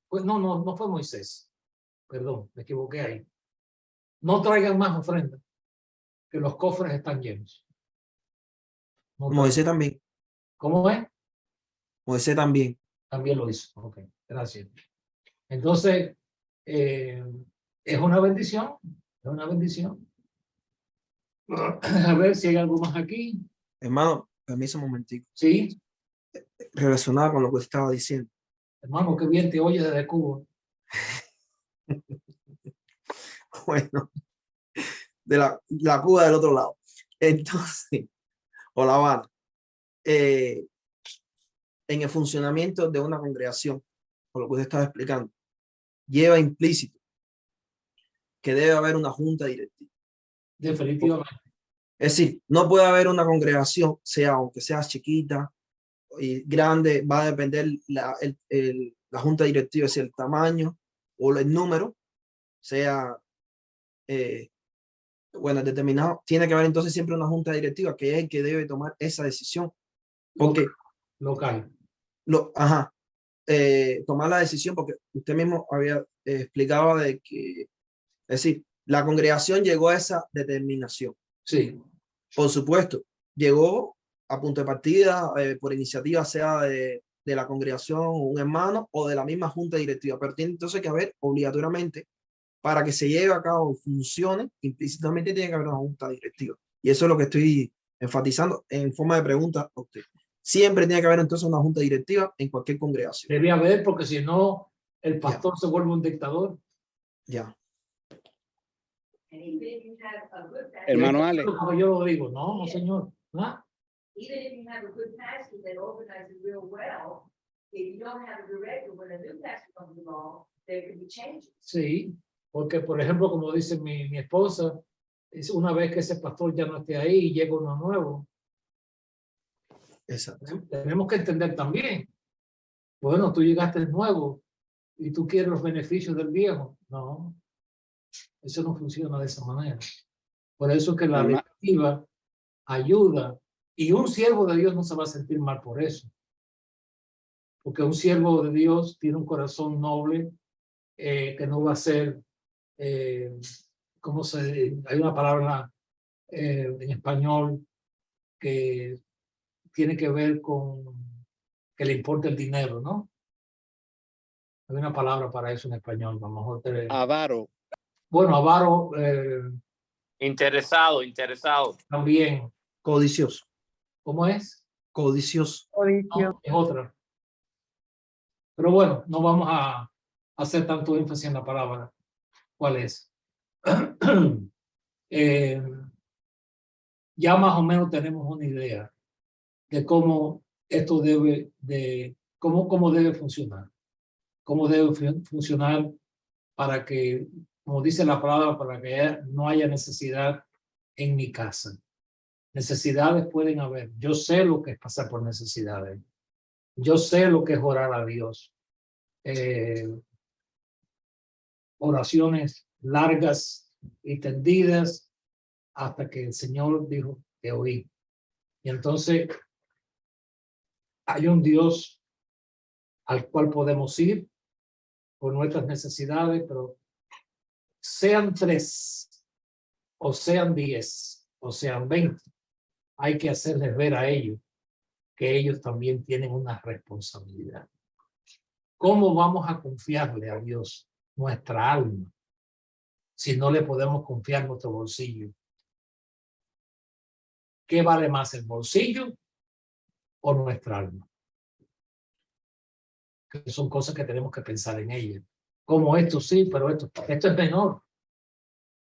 Pues no fue Moisés. Perdón, me equivoqué ahí. No traigan más ofrendas, que los cofres están llenos. No Moisés también. ¿Cómo es? Moisés también. También lo hizo. Ok, gracias. Entonces, es una bendición. Es una bendición. A ver si hay algo más aquí. Hermano, permiso un momentico. Sí, Relacionado con lo que usted estaba diciendo. hermano, qué bien te oye desde Cuba. Bueno, de la Cuba del otro lado. Entonces, o La Habana. En el funcionamiento de una congregación, por lo que usted estaba explicando, lleva implícito que debe haber una junta directiva. Definitivamente. Es decir, no puede haber una congregación, aunque sea chiquita y grande, va a depender la junta directiva, si el tamaño o el número sea determinado. Tiene que haber entonces siempre una junta directiva que es el que debe tomar esa decisión. Porque local. Tomar la decisión, porque usted mismo había explicado de que, es decir, la congregación llegó a esa determinación. Sí. Por supuesto, llegó a punto de partida por iniciativa, sea de la congregación o un hermano o de la misma junta directiva, pero tiene entonces que haber obligatoriamente, para que se lleve a cabo, funcione, implícitamente tiene que haber una junta directiva. Y eso es lo que estoy enfatizando en forma de pregunta a usted. Siempre tiene que haber entonces una junta directiva en cualquier congregación. Debe haber, porque si no, el pastor se vuelve un dictador. Ya. Hermano Ale. Como yo lo digo, no, señor. ¿Ah? Sí, porque por ejemplo, como dice mi esposa, es una vez que ese pastor ya no esté ahí y llega uno nuevo. Exacto. Tenemos que entender también. Bueno, tú llegaste nuevo y tú quieres los beneficios del viejo. No, eso no funciona de esa manera. Por eso que la directiva ayuda, y un siervo de Dios no se va a sentir mal por eso. Porque un siervo de Dios tiene un corazón noble, que no va a ser, hay una palabra en español que tiene que ver con que le importa el dinero, ¿no? Hay una palabra para eso en español, a lo mejor avaro. Bueno, avaro. Interesado. También. Codicioso. ¿Cómo es? Codicioso. No, es otra. Pero bueno, no vamos a hacer tanto énfasis en la palabra. ¿Cuál es? Ya más o menos tenemos una idea de cómo esto cómo debe funcionar. Cómo debe funcionar para que, como dice la palabra, para que no haya necesidad en mi casa. Necesidades pueden haber. Yo sé lo que es pasar por necesidades. Yo sé lo que es orar a Dios. Oraciones largas y tendidas hasta que el Señor dijo, te oí. Y entonces hay un Dios al cual podemos ir por nuestras necesidades, pero sean 3, o sean 10, o sean 20, hay que hacerles ver a ellos que ellos también tienen una responsabilidad. ¿Cómo vamos a confiarle a Dios nuestra alma si no le podemos confiar nuestro bolsillo? ¿Qué vale más, el bolsillo o nuestra alma? Que son cosas que tenemos que pensar en ellas. Como esto sí, pero esto es menor.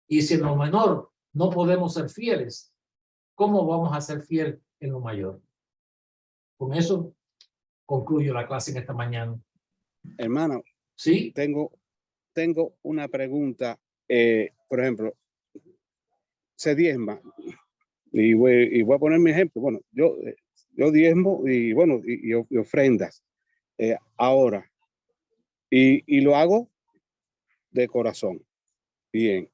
Y si en lo menor no podemos ser fieles, ¿cómo vamos a ser fieles en lo mayor? Con eso concluyo la clase en esta mañana. Hermano, ¿Sí? tengo una pregunta. Por ejemplo, se diezma. Y voy a poner mi ejemplo. Bueno, yo diezmo y bueno, y ofrendas ahora. Y lo hago de corazón. Bien.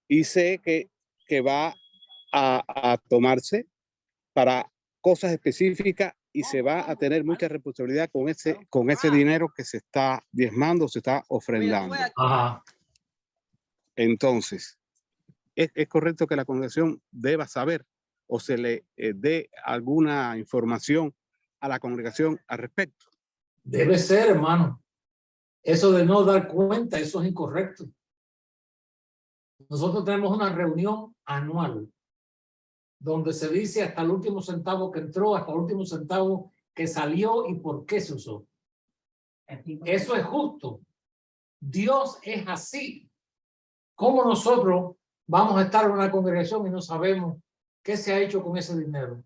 Y sé que va a tomarse para cosas específicas y se va a tener mucha responsabilidad con ese dinero que se está diezmando, se está ofrendando. Ajá. Entonces, ¿es correcto que la congregación deba saber o se le dé alguna información a la congregación al respecto? Debe ser, hermano. Eso de no dar cuenta, eso es incorrecto. Nosotros tenemos una reunión anual donde se dice hasta el último centavo que entró, hasta el último centavo que salió y por qué se usó. Eso es justo. Dios es así. ¿Cómo nosotros vamos a estar en una congregación y no sabemos qué se ha hecho con ese dinero?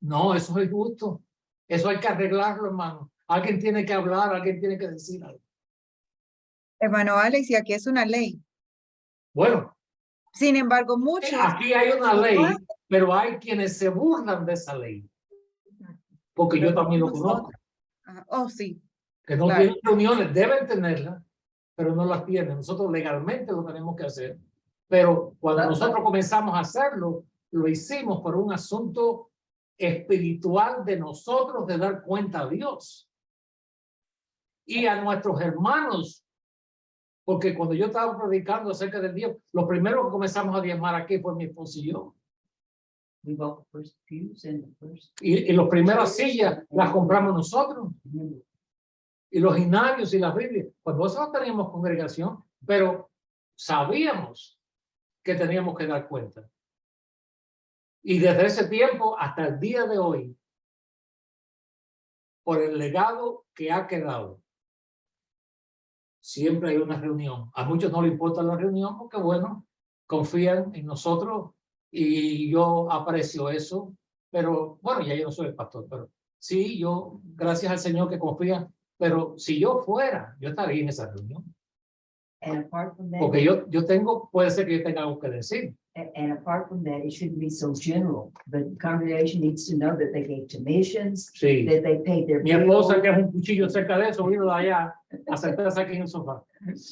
No, eso es justo. Eso hay que arreglarlo, hermano. Alguien tiene que hablar, alguien tiene que decir algo. Hermano Alex, y aquí es una ley. Bueno, Sin embargo, muchos... aquí hay una ley, pero hay quienes se burlan de esa ley. Porque yo también lo conozco. Oh, sí. Que no Claro. tienen reuniones, deben tenerlas, pero no las tienen. Nosotros legalmente lo tenemos que hacer. Pero cuando nosotros comenzamos a hacerlo, lo hicimos por un asunto espiritual de nosotros, de dar cuenta a Dios y a nuestros hermanos. Porque cuando yo estaba predicando acerca del Dios, lo primero que comenzamos a diezmar aquí fue mi esposo y yo. Y las primeras sillas las compramos nosotros. Y los gimnasios y las Biblias. Pues nosotros no teníamos congregación, pero sabíamos que teníamos que dar cuenta. Y desde ese tiempo hasta el día de hoy, por el legado que ha quedado, siempre hay una reunión. A muchos no les importa la reunión porque, bueno, confían en nosotros y yo aprecio eso. Pero, bueno, ya yo no soy el pastor, pero sí, yo, gracias al Señor que confía. Pero si yo fuera, yo estaría en esa reunión. Porque yo tengo, puede ser que yo tenga algo que decir. And apart from that, it shouldn't be so general. The congregation needs to know that they gave to missions, Sí. that they paid their Mi esposa, bills. que es un cuchillo cerca de eso, vino de allá a sentarse aquí en el sofá.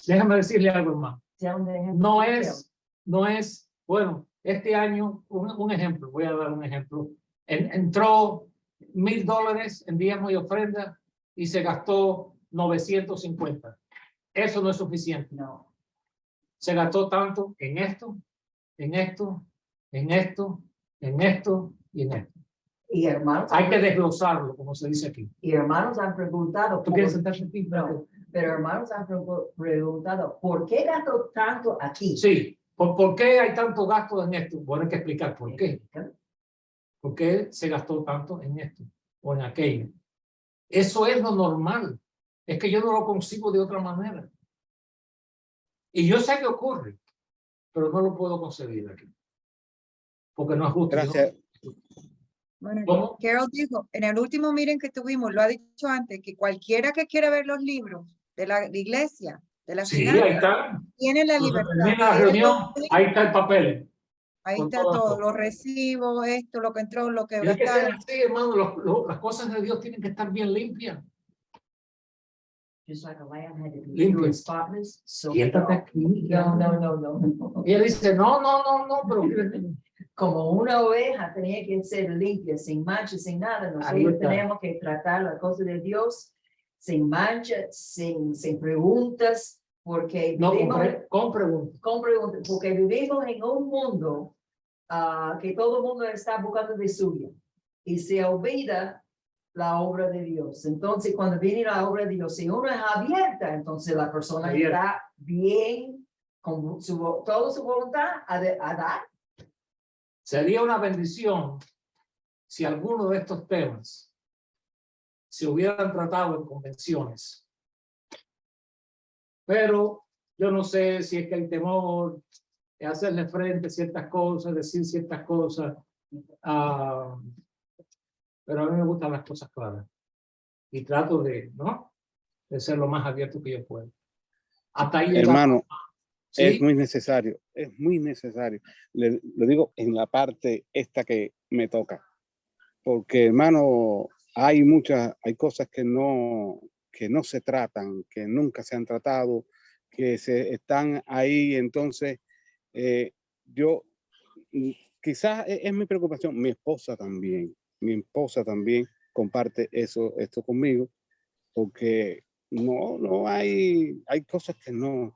Déjame decirle algo más. Tell them they have No to tell. no es, bueno, este año, un ejemplo, voy a dar un ejemplo. Entró $1,000 en diezmo y ofrenda y se gastó 950. Eso no es suficiente. No. Se gastó tanto en esto, en esto, en esto, en esto y en esto. Y hermanos, Hay que desglosarlo, como se dice aquí. y hermanos han preguntado, ¿Tú quieres sentarte aquí? no, pero hermanos han preguntado, ¿por qué gastó tanto aquí? Sí. ¿Por qué hay tanto gasto en esto? Bueno, hay que explicar por qué. ¿Por qué se gastó tanto en esto o en aquello? Eso es lo normal. Es que yo no lo consigo de otra manera. Y yo sé que ocurre, pero no lo puedo concebir aquí. Porque no es justo. Gracias. ¿no? Bueno, ¿Cómo? Carol dijo, en el último meeting que tuvimos, lo ha dicho antes, que cualquiera que quiera ver los libros de la iglesia, de la Sí, finanzas, ahí está. tiene la Cuando libertad. termina la Tiene reunión, los- ahí está el papel. Ahí con está todas las todo, cosas. los recibos, esto, lo que entró, lo que Tiene que ser gastaron. así, hermano. Las cosas de Dios tienen que estar bien limpias. Just like a lamb had to be Limpio. pure and spotless, so. Siéntate aquí. No, no, no, no. Y él dice, no, pero Como una oveja tenía que ser limpia, sin mancha, sin nada. Ahí Nosotros está. tenemos que tratar la cosa de Dios sin mancha, sin preguntas, porque no vivimos, con preguntas. con preguntas, porque vivimos en un mundo que todo el mundo está buscando de suya y se olvida la obra de Dios. Entonces, cuando viene la obra de Dios, si uno es abierta, entonces la persona Abierta. está bien con toda su voluntad a dar. Sería una bendición si alguno de estos temas se hubieran tratado en convenciones. Pero yo no sé si es que el temor es hacerle frente a ciertas cosas, decir ciertas cosas. Pero a mí me gustan las cosas claras. Y trato de, ¿no? De ser lo más abierto que yo pueda. Hasta ahí llegamos. Hermano, ¿Sí? es muy necesario, es muy necesario. Le digo en la parte esta que me toca. Porque, hermano, hay cosas que no se tratan, que nunca se han tratado, que se están ahí. Entonces, yo, quizás es mi preocupación, mi esposa también comparte esto conmigo, porque no hay cosas que no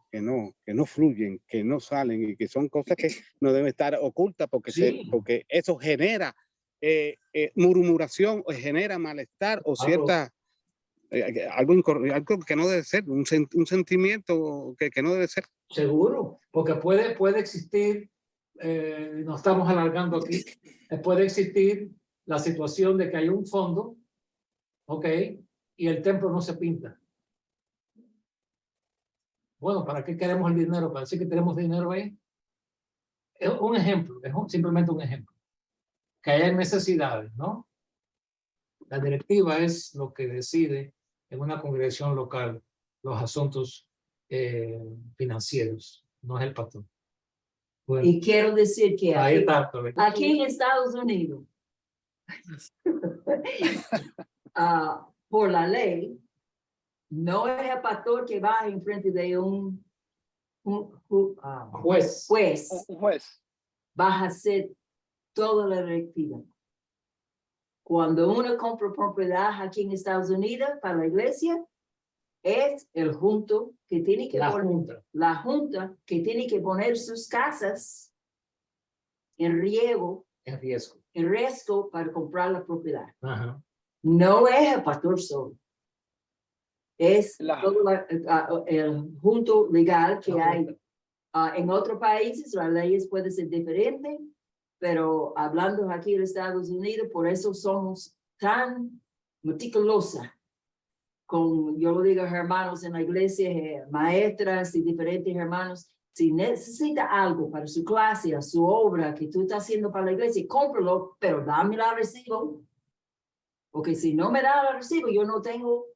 fluyen, que no salen y que son cosas que no deben estar ocultas porque, Sí. porque eso genera murmuración o genera malestar o cierta algo que no debe ser, un sentimiento que no debe ser. Seguro, porque puede existir, nos estamos alargando aquí, puede existir la situación de que hay un fondo, ¿ok? Y el templo no se pinta. Bueno, ¿para qué queremos el dinero? ¿Para decir que tenemos dinero ahí? Es un ejemplo, simplemente un ejemplo. Que hay necesidades, ¿no? La directiva es lo que decide en una congregación local los asuntos financieros, no es el pastor. Bueno, Y quiero decir que ahí aquí, está. aquí en Estados Unidos, por la ley, no es el pastor que va en frente de un Juez. Un juez. va a hacer toda la directiva. Cuando uno compra propiedad aquí en Estados Unidos para la iglesia, es el junto que tiene que la junta que tiene que poner sus casas en riesgo para comprar la propiedad. Ajá. No es el pastor solo. Es La- todo el junto legal que hay. En otros países las leyes pueden ser diferentes, pero hablando aquí en Estados Unidos, por eso somos tan meticulosos con, yo lo digo, hermanos en la iglesia, maestras y diferentes hermanos. Si necesita algo para su clase, su obra que tú estás haciendo para la iglesia, cómpralo, pero dame la recibo. Porque si no me da la recibo, yo no tengo,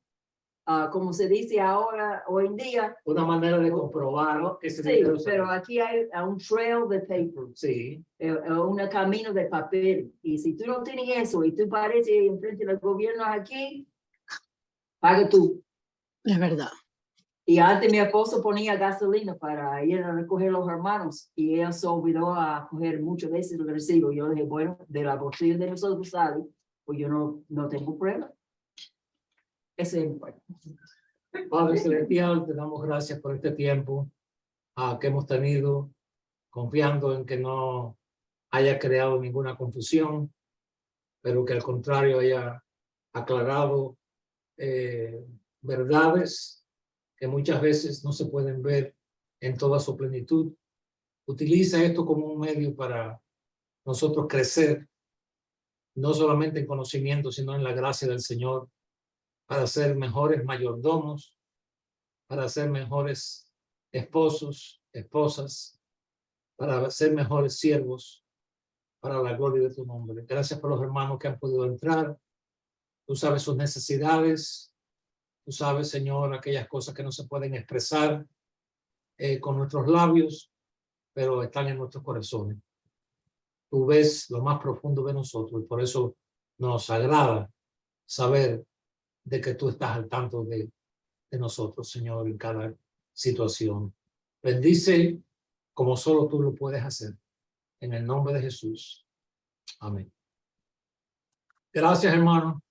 como se dice ahora, hoy en día. Una manera de comprobar que ese Sí, dinero se pero va. aquí hay un trail de paper. Sí. Un camino de papel. Y si tú no tienes eso y tú pareces enfrente del gobierno aquí, paga tú. Es verdad. Y antes mi esposo ponía gasolina para ir a recoger los hermanos y él se olvidó a coger muchas veces el recibo. Yo le dije, bueno, de la bolsilla de nosotros sale, pues yo no tengo prueba. Ese es el point. Padre Celestial, te damos gracias por este tiempo que hemos tenido, confiando en que no haya creado ninguna confusión, pero que al contrario haya aclarado verdades que muchas veces no se pueden ver en toda su plenitud. Utiliza esto como un medio para nosotros crecer, no solamente en conocimiento, sino en la gracia del Señor, para ser mejores mayordomos, para ser mejores esposos, esposas, para ser mejores siervos, para la gloria de tu nombre. Gracias por los hermanos que han podido entrar. Tú sabes sus necesidades. Tú sabes, Señor, aquellas cosas que no se pueden expresar con nuestros labios, pero están en nuestros corazones. Tú ves lo más profundo de nosotros y por eso nos agrada saber de que tú estás al tanto de de nosotros, Señor, en cada situación. Bendice como solo tú lo puedes hacer. En el nombre de Jesús. Amén. Gracias, hermano.